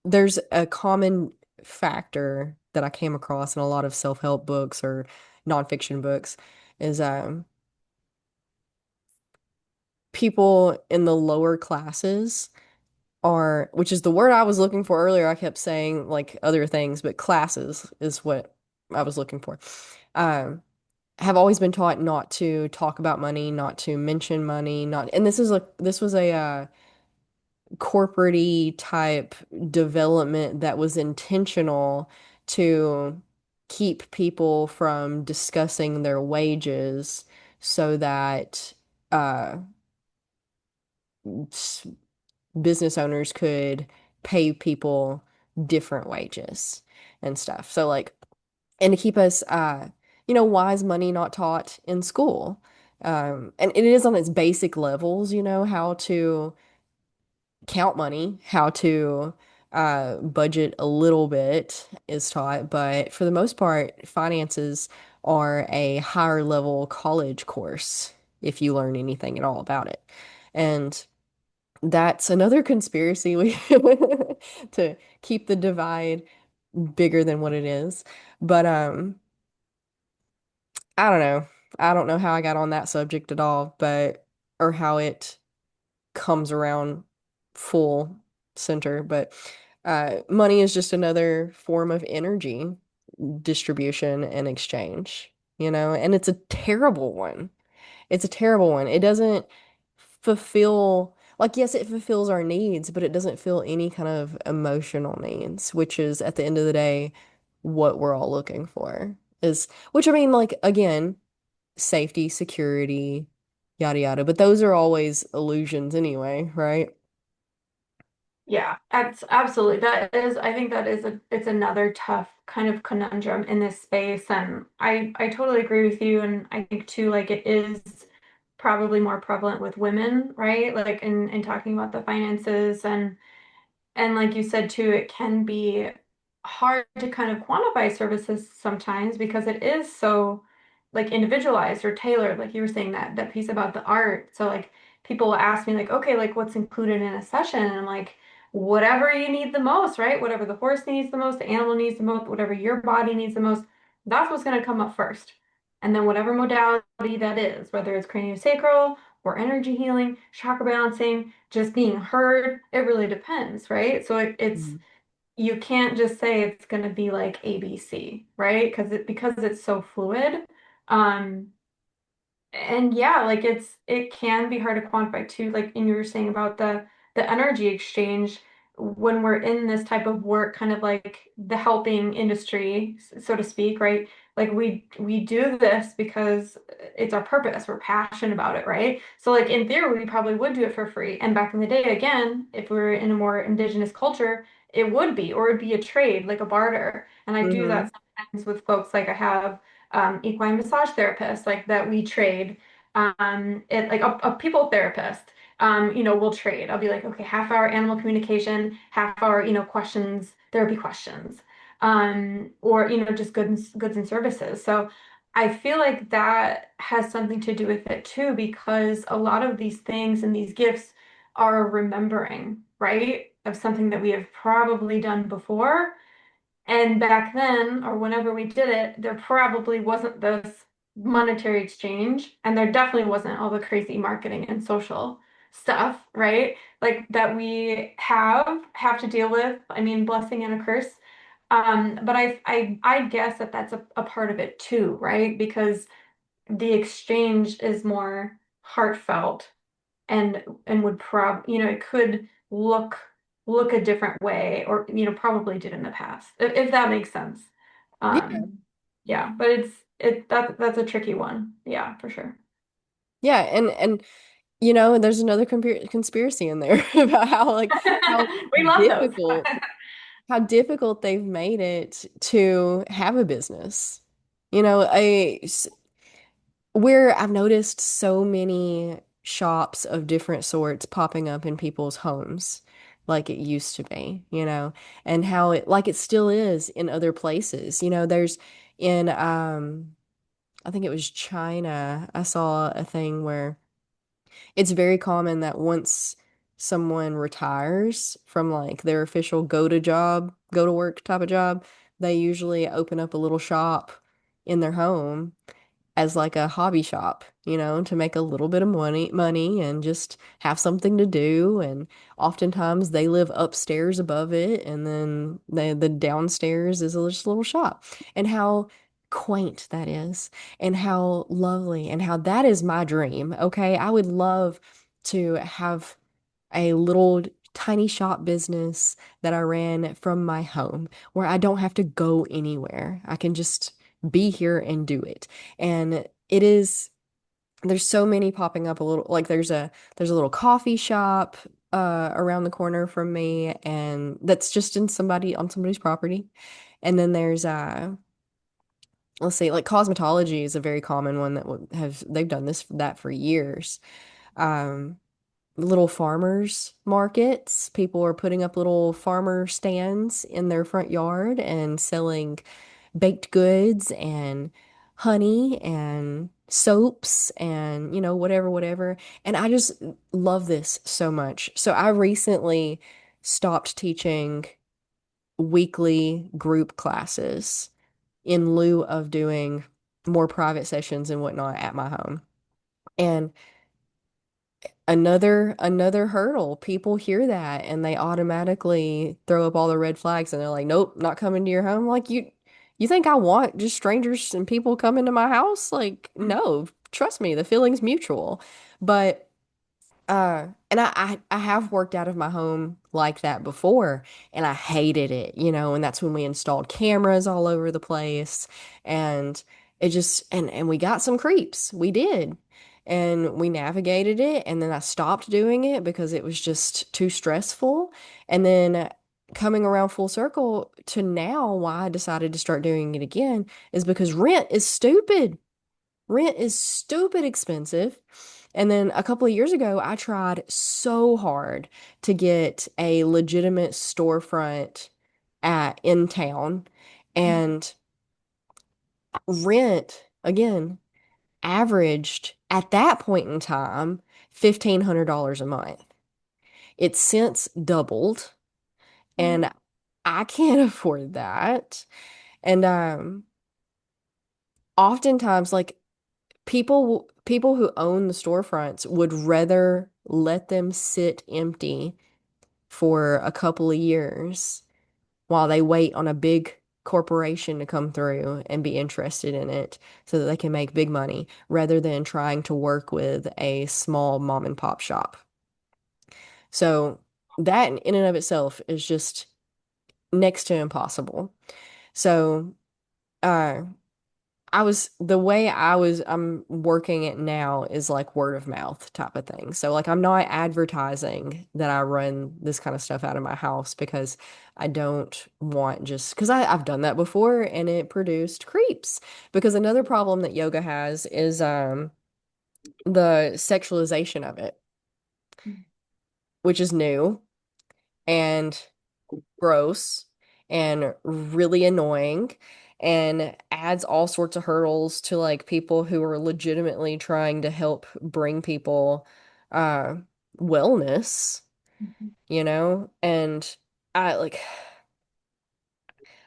there's a common factor that I came across in a lot of self-help books or nonfiction books is people in the lower classes are, which is the word I was looking for earlier. I kept saying like other things, but classes is what I was looking for. Um, have always been taught not to talk about money, not to mention money, not, and this was a corporate-y type development that was intentional to keep people from discussing their wages so that uh s- business owners could pay people different wages and stuff. So like and to keep us why is money not taught in school? And it is on its basic levels, how to count money, how to budget a little bit is taught, but for the most part, finances are a higher level college course if you learn anything at all about it. And that's another conspiracy we to keep the divide bigger than what it is. But I don't know. I don't know how I got on that subject at all, but or how it comes around full center, but money is just another form of energy distribution and exchange, and it's a terrible one. It's a terrible one. It doesn't fulfill, like, yes, it fulfills our needs, but it doesn't fill any kind of emotional needs, which is at the end of the day what we're all looking for. Which I mean, like, again, safety, security, yada yada, but those are always illusions anyway, right? Yeah, that's absolutely. I think that is it's another tough kind of conundrum in this space. And I totally agree with you. And I think too, like it is probably more prevalent with women, right? Like in talking about the finances and like you said too, it can be hard to kind of quantify services sometimes because it is so like individualized or tailored. Like you were saying that piece about the art. So like people will ask me like, okay, like what's included in a session? And I'm like, whatever you need the most, right? Whatever the horse needs the most, the animal needs the most, whatever your body needs the most, that's what's going to come up first. And then whatever modality that is, whether it's craniosacral or energy healing, chakra balancing, just being heard, it really depends, right? So it's Mhm. you can't just say it's going to be like ABC, right? Because it's so fluid. Um, and yeah, like it can be hard to quantify too, like and you were saying about the energy exchange when we're in this type of work, kind of like the helping industry, so to speak, right? Like we do this because it's our purpose. We're passionate about it, right? So like in theory, we probably would do it for free. And back in the day, again, if we were in a more indigenous culture, it would be, or it'd be a trade, like a barter. And I do Mhm. that sometimes with folks like I have equine massage therapist like that we trade it like a people therapist we'll trade. I'll be like, okay, half hour animal communication, half hour questions, therapy questions, or just goods and services. So I feel like that has something to do with it too, because a lot of these things and these gifts are remembering, right, of something that we have probably done before, and back then, or whenever we did it, there probably wasn't this monetary exchange, and there definitely wasn't all the crazy marketing and social stuff, right? Like that we have to deal with. I mean, blessing and a curse. But I guess that that's a part of it too, right? Because the exchange is more heartfelt and would it could look a different way, or probably did in the past, if that makes sense. Yeah. um yeah, but that's a tricky one, yeah, for sure. Yeah, and there's another conspiracy in there about how We love those. difficult how difficult they've made it to have a business. You know, where I've noticed so many shops of different sorts popping up in people's homes like it used to be, and how it still is in other places. There's in I think it was China, I saw a thing where it's very common that once someone retires from like their official go to work type of job, they usually open up a little shop in their home as like a hobby shop, to make a little bit of money and just have something to do. And oftentimes they live upstairs above it, and then the downstairs is just a little shop. And how quaint that is, and how lovely, and how that is my dream. Okay, I would love to have a little tiny shop business that I ran from my home where I don't have to go anywhere. I can just be here and do it. And there's so many popping up a little, like there's a little coffee shop around the corner from me, and that's just on somebody's property. And then there's let's see, like cosmetology is a very common one that they've done that for years. Um Little farmers markets. People are putting up little farmer stands in their front yard and selling baked goods and honey and soaps and, whatever, whatever. And I just love this so much. So I recently stopped teaching weekly group classes in lieu of doing more private sessions and whatnot at my home. And another hurdle. People hear that and they automatically throw up all the red flags, and they're like, "Nope, not coming to your home." Like, you think I want just strangers and people come into my house? Like, no, trust me, the feeling's mutual. But and I have worked out of my home like that before, and I hated it, and that's when we installed cameras all over the place, and it just and we got some creeps. We did. And we navigated it, and then I stopped doing it because it was just too stressful. And then coming around full circle to now, why I decided to start doing it again is because rent is stupid. Rent is stupid expensive. And then a couple of years ago, I tried so hard to get a legitimate storefront in town. And rent, again, averaged at that point in time $1,500 a month. It's since doubled, Mhm. and I can't afford that. And oftentimes like people who own the storefronts would rather let them sit empty for a couple of years while they wait on a big corporation to come through and be interested in it so that they can make big money rather than trying to work with a small mom and pop shop. So that in and of itself is just next to impossible. So uh the way I'm working it now is like word of mouth type of thing. So like I'm not advertising that I run this kind of stuff out of my house because I don't want just because I've done that before and it produced creeps. Because another problem that yoga has is the sexualization of it, which is new and gross and really annoying and adds all sorts of hurdles to like people who are legitimately trying to help bring people uh wellness, you know? And I like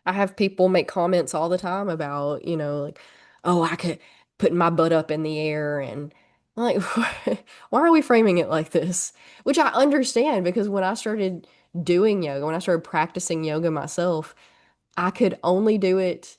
I have people make comments all the time about, like, oh, I could put my butt up in the air and I'm like, why are we framing it like this? Which I understand because when I started doing yoga, when I started practicing yoga myself, I could only do it.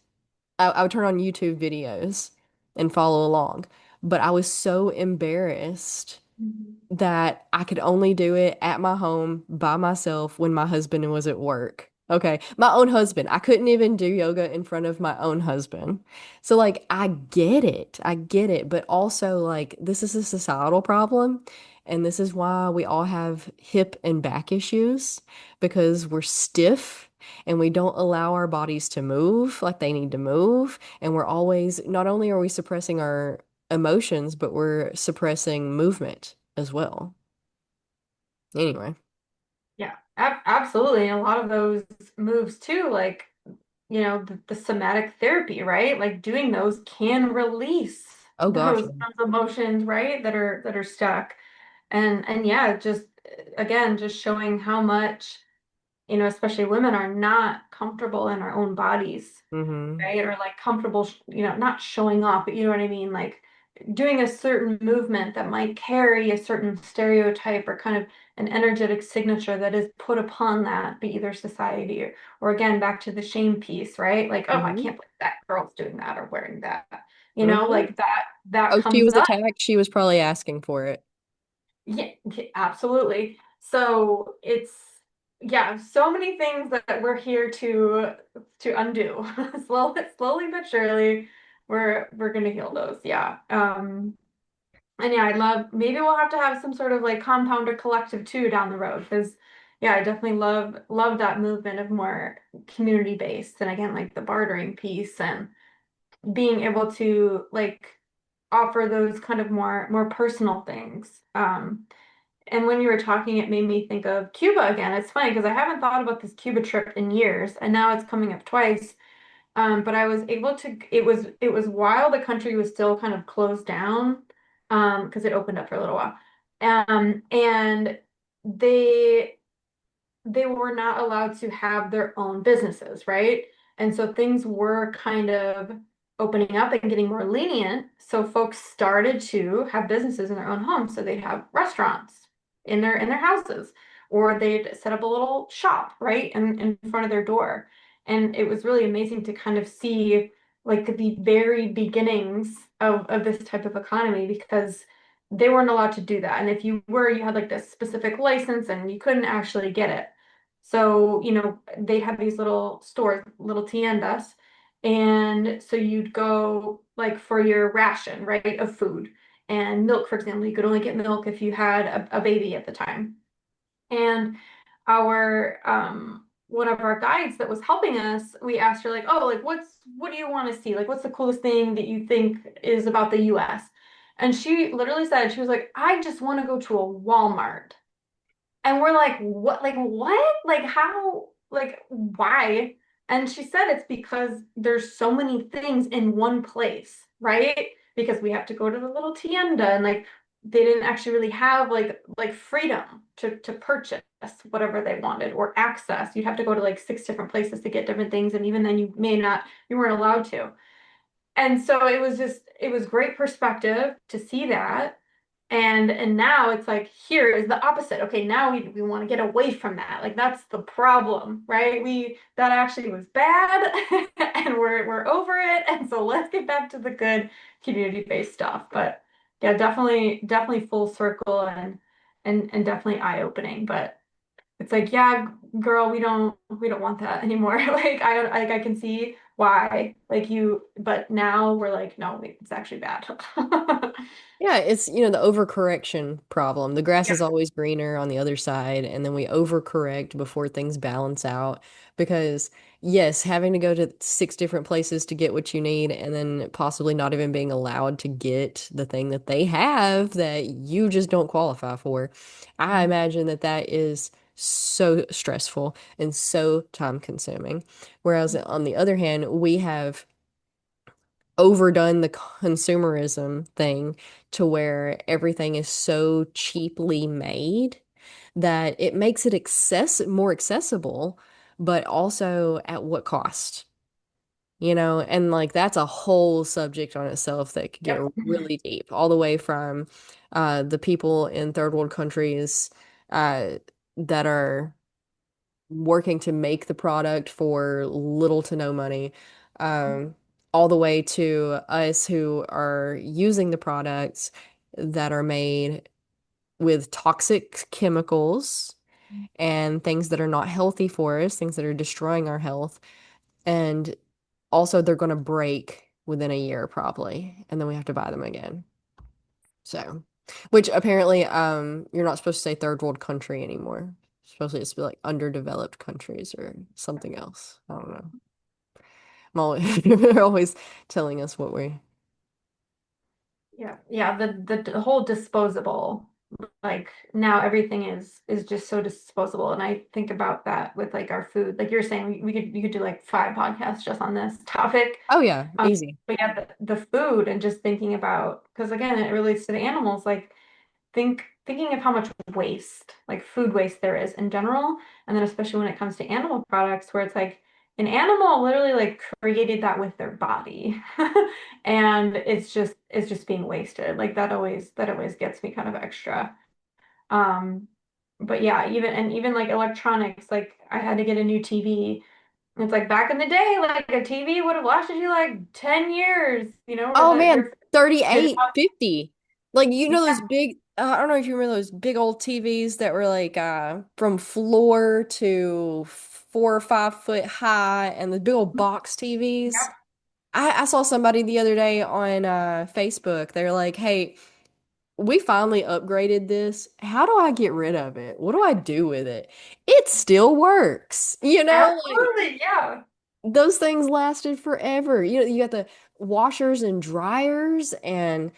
I would turn on YouTube videos and follow along, but I was so embarrassed Mhm. that I could only do it at my home by myself when my husband was at work. Okay, my own husband. I couldn't even do yoga in front of my own husband. So, like, I get it. I get it. But also, like, this is a societal problem. And this is why we all have hip and back issues because we're stiff and we don't allow our bodies to move like they need to move. And we're always, not only are we suppressing our emotions, but we're suppressing movement as well. Anyway. Yeah, absolutely. And a lot of those moves too, like, the somatic therapy, right? Like doing those can release Oh gosh. those emotions, right? That are stuck. And yeah, just again, just showing how much, especially women are not comfortable in our own bodies, Mm-hmm. right? Or like comfortable, not showing off, but you know what I mean? Like doing a certain movement that might carry a certain stereotype or kind of an energetic signature that is put upon that, be either society or again, back to the shame piece, right? Like, oh, I Mm-hmm. can't believe that girl's doing that or wearing that. Mm-hmm. Like that Oh, she comes was up. attacked. She was probably asking for it. Yeah, yeah, absolutely. So it's yeah, so many things that we're here to undo. Slowly but surely, we're gonna heal those. Yeah. And yeah, I love maybe we'll have to have some sort of like compound or collective too down the road because yeah, I definitely love that movement of more community based and again like the bartering piece and being able to like offer those kind of more personal things. And when you were talking, it made me think of Cuba again. It's funny because I haven't thought about this Cuba trip in years, and now it's coming up twice. But I was able to. It was while the country was still kind of closed down, because it opened up for a little while, and they they were not allowed to have their own businesses, right? And so things were kind of opening up and getting more lenient. So folks started to have businesses in their own homes. So they'd have restaurants in their houses, or they'd set up a little shop, right, in front of their door. And it was really amazing to kind of see like the very beginnings of this type of economy because they weren't allowed to do that. And if you were, you had like this specific license and you couldn't actually get it. So, they'd have these little stores, little tiendas. And so you'd go like for your ration, right, of food. And milk, for example, you could only get milk if you had a baby at the time. And our one of our guides that was helping us, we asked her like, oh, like what do you want to see? Like what's the coolest thing that you think is about the US? And she literally said, she was like, I just want to go to a Walmart. And we're like, what? Like, what? Like, how? Like, why? And she said it's because there's so many things in one place, right? Because we have to go to the little tienda and like they didn't actually really have like freedom to purchase whatever they wanted or access. You'd have to go to like six different places to get different things, and even then you weren't allowed to. And so it was great perspective to see that. And now it's like here is the opposite. Okay, now we want to get away from that. Like that's the problem, right? We that actually was bad and we're over it. And so let's get back to the good community-based stuff. But yeah, definitely full circle and definitely eye-opening. But it's like, yeah, girl, we don't want that anymore. Like I can see why. Like you, but now we're like, no, it's actually bad. Yeah, it's, the overcorrection problem. The grass Yeah. is always greener on the other side, and then we overcorrect before things balance out. Because, yes, having to go to six different places to get what you need, and then possibly not even being allowed to get the thing that they have that you just don't qualify for. I imagine that that is so stressful and so time consuming. Whereas on the other hand, we have overdone the consumerism thing to where everything is so cheaply made that it makes it more accessible, but also at what cost? And like that's a whole subject on itself that could get Yep. really deep, all the way from the people in third world countries uh, that are working to make the product for little to no money, um, all the way to us who are using the products that are made with toxic chemicals and things that are not healthy for us, things that are destroying our health. And also, they're going to break within a year probably, and then we have to buy them again. So, which apparently, you're not supposed to say third world country anymore. Supposedly it's to be like underdeveloped countries or something else. I don't know. They're always telling us what we. Yeah, yeah, the whole disposable, like now everything is just so disposable. And I think about that with like our food. Like you're saying, we could do like 5 podcasts just on this topic. Oh yeah, Um, easy. but yeah, the food and just thinking about, because again, it relates to the animals, like thinking of how much waste, like food waste there is in general, and then especially when it comes to animal products, where it's like an animal literally like created that with their body, and it's just being wasted. Like that always gets me kind of extra. Um, but yeah, even like electronics, like I had to get a new TV. It's like back in the day, like a TV would have lasted you like 10 years, or Oh that man, your 38, 50. Like those yeah, big I don't know if you remember those big old TVs that were like from floor to 4 or 5 foot high, and the big old box TVs. yep. I saw somebody the other day on Facebook. They're like, "Hey, we finally upgraded this. How do I get rid of it? What do I do with it? It still works." Like Absolutely, yeah. those things lasted forever. You got the washers and dryers, and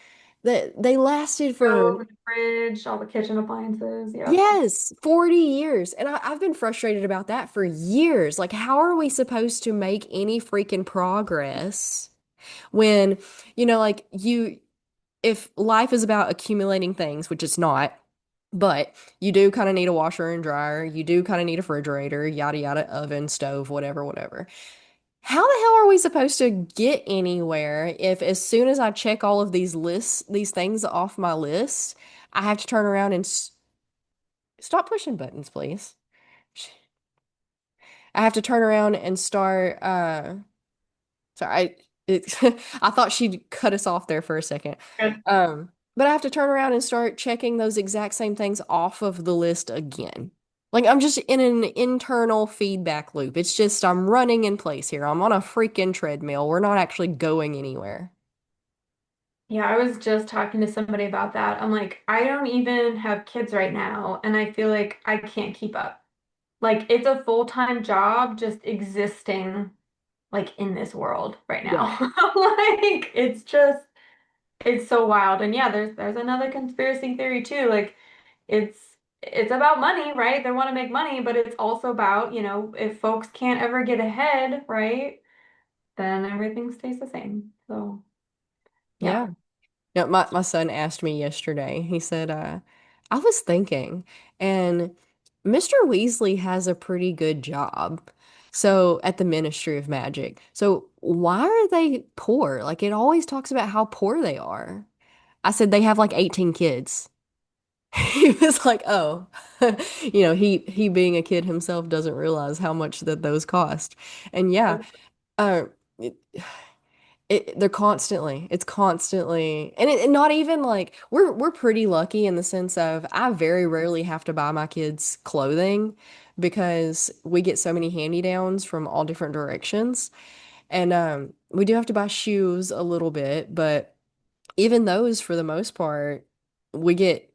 they lasted for, Stove, the fridge, all the kitchen appliances. Yep. yes, 40 years. And I've been frustrated about that for years. Like, how are we supposed to make any freaking progress when, like if life is about accumulating things, which it's not, but you do kind of need a washer and dryer, you do kind of need a refrigerator, yada yada, oven, stove, whatever, whatever. How the hell are we supposed to get anywhere if as soon as I check all of these things off my list, I have to turn around and stop pushing buttons, please. I have to turn around and start sorry, I thought she'd cut us off there for a second. Good. But I have to turn around and start checking those exact same things off of the list again. Like I'm just in an internal feedback loop. It's just I'm running in place here. I'm on a freaking treadmill. We're not actually going anywhere. Yeah, I was just talking to somebody about that. I'm like, I don't even have kids right now, and I feel like I can't keep up. Like it's a full-time job just existing like in this world right Yeah. now. Like it's so wild. And yeah, there's another conspiracy theory too. Like it's it's about money, right? They want to make money, but it's also about, if folks can't ever get ahead, right? Then everything stays the same. So, yeah. Yeah. No, my son asked me yesterday. He said, I was thinking, and Mr. Weasley has a pretty good job. So at the Ministry of Magic. So why are they poor? Like it always talks about how poor they are. I said they have like 18 kids. He was like, "Oh, he being a kid himself doesn't realize how much that those cost." And yeah, uh, it, they're constantly, it's constantly, and not even like we're pretty lucky in the sense of I very rarely have to buy my kids clothing because we get so many hand-me-downs from all different directions. And we do have to buy shoes a little bit, but even those for the most part, we get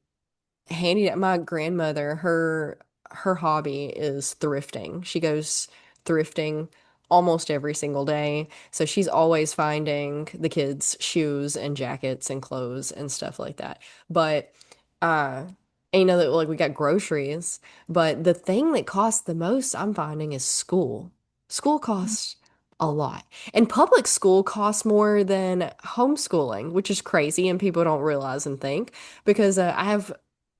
handy. My grandmother, her hobby is thrifting. She goes thrifting almost every single day. So she's always finding the kids shoes and jackets and clothes and stuff like that. But and you know that like we got groceries, but the thing that costs the most I'm finding is school. School costs a lot. And public school costs more than homeschooling, which is crazy and people don't realize and think because I have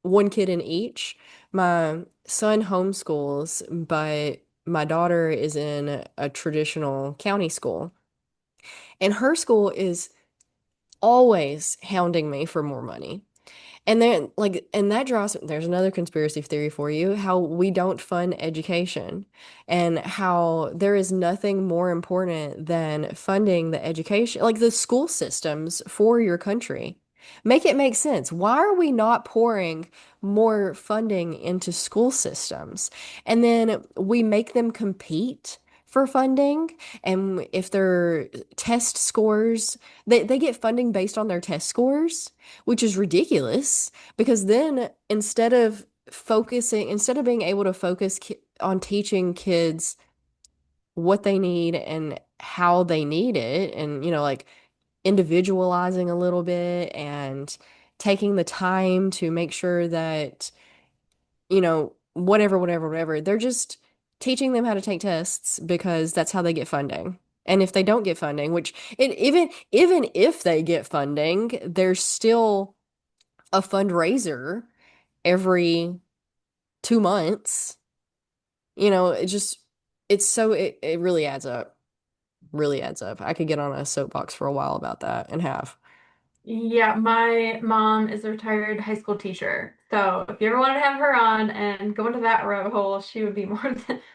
one kid in each. My son homeschools, but my daughter is in a traditional county school. And her school is always hounding me for more money. And then, like, and that draws, there's another conspiracy theory for you, how we don't fund education and how there is nothing more important than funding the education, like the school systems for your country. Make it make sense. Why are we not pouring more funding into school systems? And then we make them compete for funding. And if their test scores, they get funding based on their test scores, which is ridiculous because then instead of being able to focus on teaching kids what they need and how they need it, and like individualizing a little bit and taking the time to make sure that whatever, they're just teaching them how to take tests because that's how they get funding. And if they don't get funding, which even if they get funding, there's still a fundraiser every 2 months. It just it really adds up. Really adds up. I could get on a soapbox for a while about that and have. Yeah, my mom is a retired high school teacher. So if you ever wanted to have her on and go into that rabbit hole, she would be more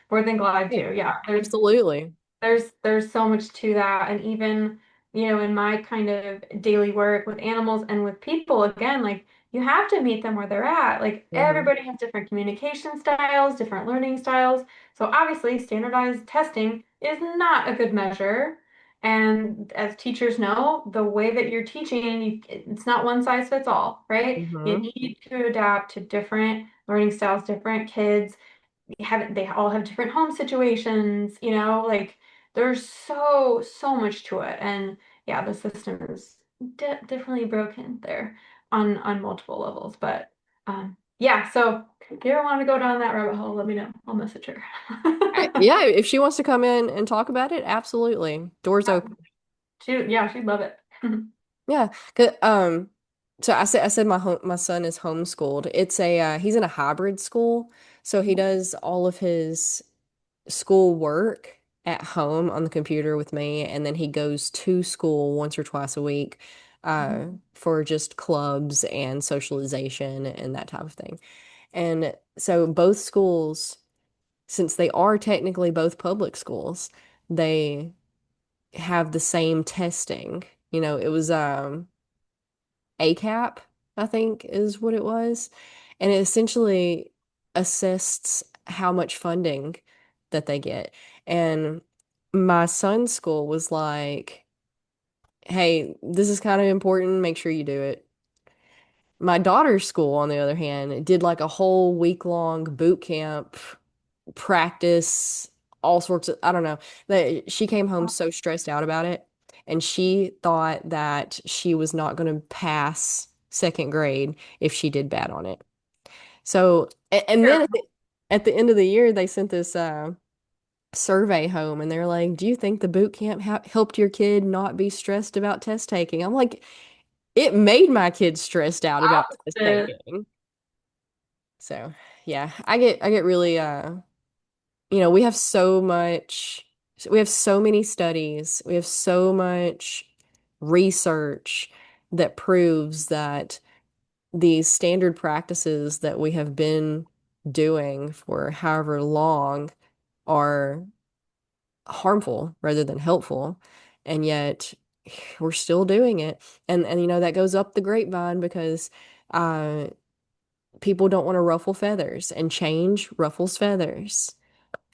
than glad Yeah, to. Yeah, absolutely. there's so much to that. And even, in my kind of daily work with animals and with people, again, like you have to meet them where they're at. Like Hmm. everybody has different communication styles, different learning styles. So obviously standardized testing is not a good measure. And as teachers know, the way that you're teaching, it's not one size fits all, right? You Hmm. need to adapt to different learning styles, different kids they all have different home situations, like there's so much to it. And yeah, the system is definitely broken there on multiple levels. But yeah, so if you ever want to go down that rabbit hole, let me know. I'll message her. Yeah, if she wants to come in and talk about it, absolutely. Doors Yeah, open. yeah, she'd love it. Yeah. So I said my son is homeschooled. It's a he's in a hybrid school, so he does all of his school work at home on the computer with me, and then he goes to school once or twice a week for just clubs and socialization and that type of thing. And so both schools, since they are technically both public schools, they have the same testing. It was ACAP, I think is what it was. And it essentially assists how much funding that they get. And my son's school was like, hey, this is kind of important. Make sure you do it. My daughter's school, on the other hand, did like a whole week-long boot camp practice, all sorts of, I don't know. She came home so stressed out about it, and she thought that she was not going to pass second grade if she did bad on it. So, and then Sure. at the end of the year, they sent this survey home, and they're like, "Do you think the boot camp helped your kid not be stressed about test taking?" I'm like, "It made my kid stressed out about test Opposite. taking." So, yeah, I get really we have so much, we have so many studies, we have so much research that proves that these standard practices that we have been doing for however long are harmful rather than helpful. And yet we're still doing it. And that goes up the grapevine because uh people don't want to ruffle feathers, and change ruffles feathers.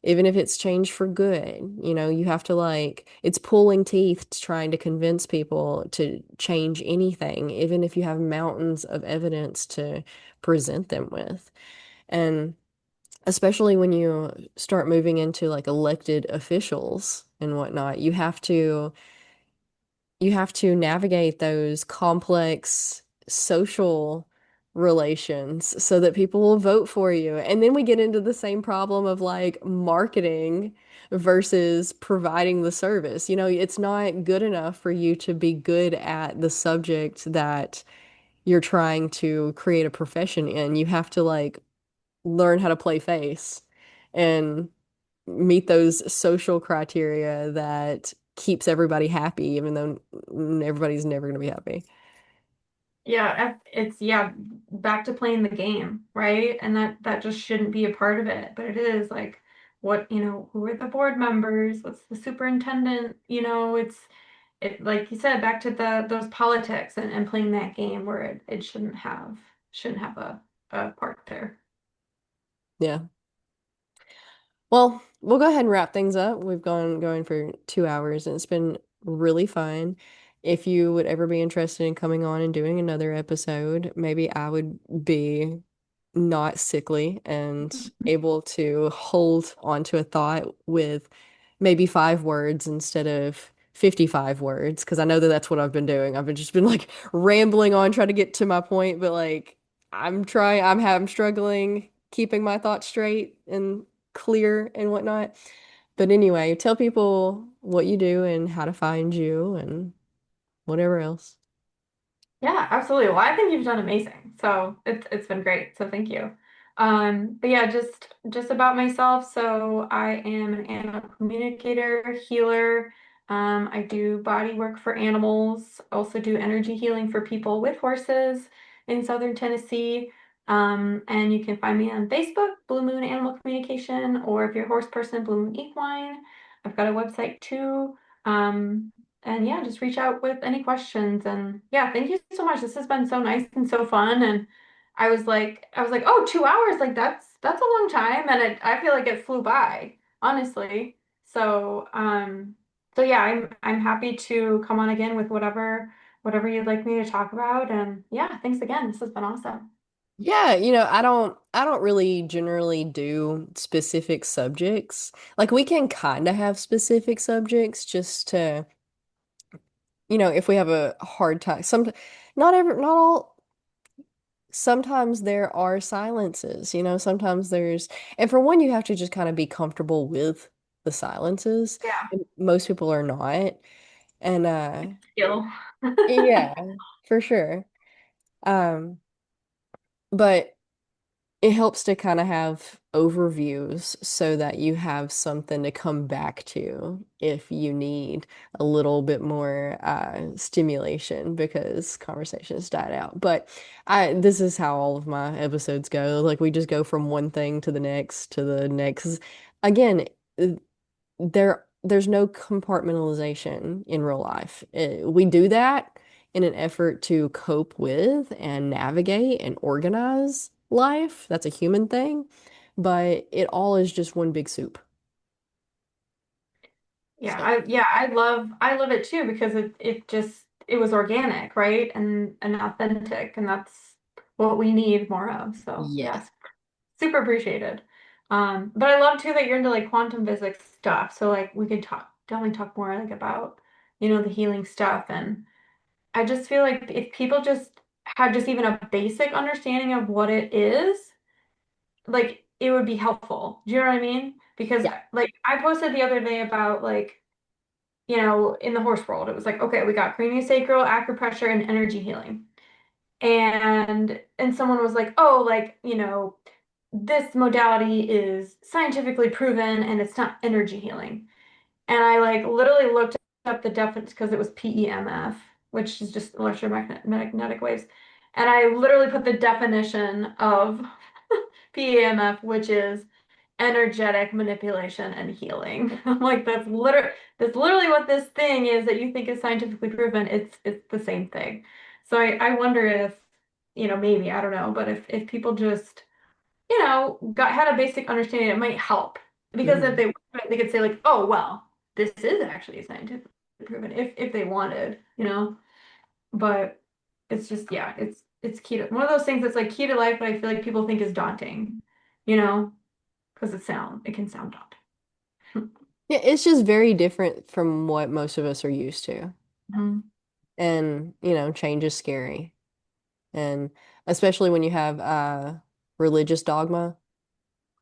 Even if it's change for good, you have to it's pulling teeth trying to convince people to change anything, even if you have mountains of evidence to present them with. And especially when you start moving into like elected officials and whatnot, you have to navigate those complex social relations so that people will vote for you. And then we get into the same problem of like marketing versus providing the service. It's not good enough for you to be good at the subject that you're trying to create a profession in. You have to learn how to play face and meet those social criteria that keeps everybody happy, even though everybody's never going to be happy. Yeah, it's yeah, back to playing the game, right? And that just shouldn't be a part of it, but it is like what, who are the board members? What's the superintendent? It like you said, back to the those politics and playing that game where it shouldn't have a part there. Yeah. Well, we'll go ahead and wrap things up. We've gone going for 2 hours and it's been really fun. If you would ever be interested in coming on and doing another episode, maybe I would be not sickly and able to hold onto a thought with maybe 5 words instead of 55 words, because I know that that's what I've been doing. I've been like rambling on trying to get to my point, but I'm struggling keeping my thoughts straight and clear and whatnot. But anyway, tell people what you do and how to find you and whatever else. Yeah, absolutely. Well, I think you've done amazing. So it's been great. So thank you. But yeah, just about myself. So I am an animal communicator, healer. I do body work for animals. Also do energy healing for people with horses in Southern Tennessee. And you can find me on Facebook, Blue Moon Animal Communication, or if you're a horse person, Blue Moon Equine. I've got a website too. And yeah, just reach out with any questions. And yeah, thank you so much. This has been so nice and so fun. And I was like, oh, 2 hours, like that's a long time. And I feel like it flew by, honestly. So so yeah, I'm happy to come on again with whatever you'd like me to talk about. And yeah, thanks again. This has been awesome. Yeah, I don't really generally do specific subjects. Like we can kind of have specific subjects just to, if we have a hard time. Not all, sometimes there are silences, sometimes and for one, you have to just kind of be comfortable with the silences. Yeah. And most people are not. And Skill. yeah, for sure. Um, but it helps to kind of have overviews so that you have something to come back to if you need a little bit more stimulation because conversations died out. But this is how all of my episodes go. Like we just go from one thing to the next to the next. Again, there's no compartmentalization in real life. We do that in an effort to cope with and navigate and organize life. That's a human thing, but it all is just one big soup. Yeah, So, I love it too because it was organic, right? And authentic, and that's what we need more of. So yes. yes, super appreciated. But I love too that you're into like quantum physics stuff. So like we could definitely talk more like about, the healing stuff. And I just feel like if people just had just even a basic understanding of what it is, like it would be helpful. Do you know what I mean? Because Yeah. like I posted the other day about like in the horse world, it was like, okay, we got craniosacral, acupressure, and energy healing. And someone was like, oh, like, this modality is scientifically proven and it's not energy healing. And I like literally looked up the definition because it was PEMF, which is just electromagnetic waves. And I literally put the definition of PEMF, which is energetic manipulation and healing. I'm like, that's literally what this thing is that you think is scientifically proven. It's the same thing. So I wonder if, maybe, I don't know, but if people just, got had a basic understanding, it might help. Because if Hmm. they could say like, oh well, this is actually scientifically proven if they wanted. But it's just, yeah, it's key to one of those things that's like key to life, but I feel like people think is daunting, you know, because it can sound daunting. Yeah, it's just very different from what most of us are used to. Mhm. And, change is scary. And especially when you have religious dogma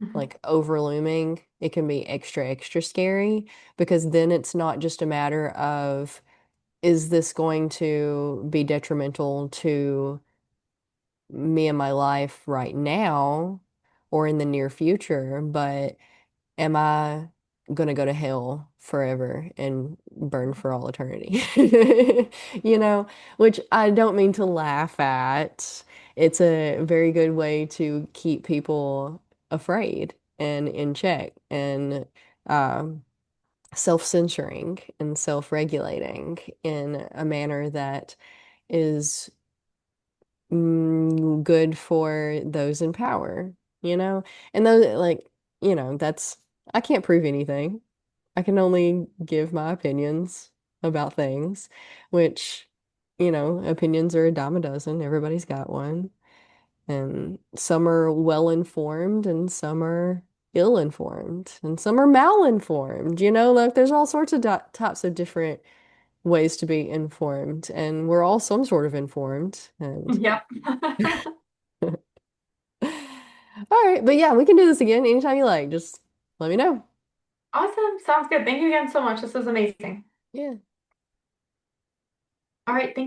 Mhm. like overlooming, it can be extra, extra scary because then it's not just a matter of is this going to be detrimental to me and my life right now or in the near future, but am I gonna go to hell forever and burn for all eternity? You know, which I don't mean to laugh at. It's a very good way to keep people afraid and in check and um, self-censoring and self-regulating in a manner that is good for those in power, you know? And those like, that's I can't prove anything. I can only give my opinions about things, which, opinions are a dime a dozen. Everybody's got one. And some are well informed and some are ill informed and some are malinformed, like there's all sorts of types of different ways to be informed, and we're all some sort of informed. And Yep. all right, but yeah, we can do this again anytime you like. Just let me know. Awesome. Sounds good. Thank you again so much. This was amazing. Yeah. All right. Thank you.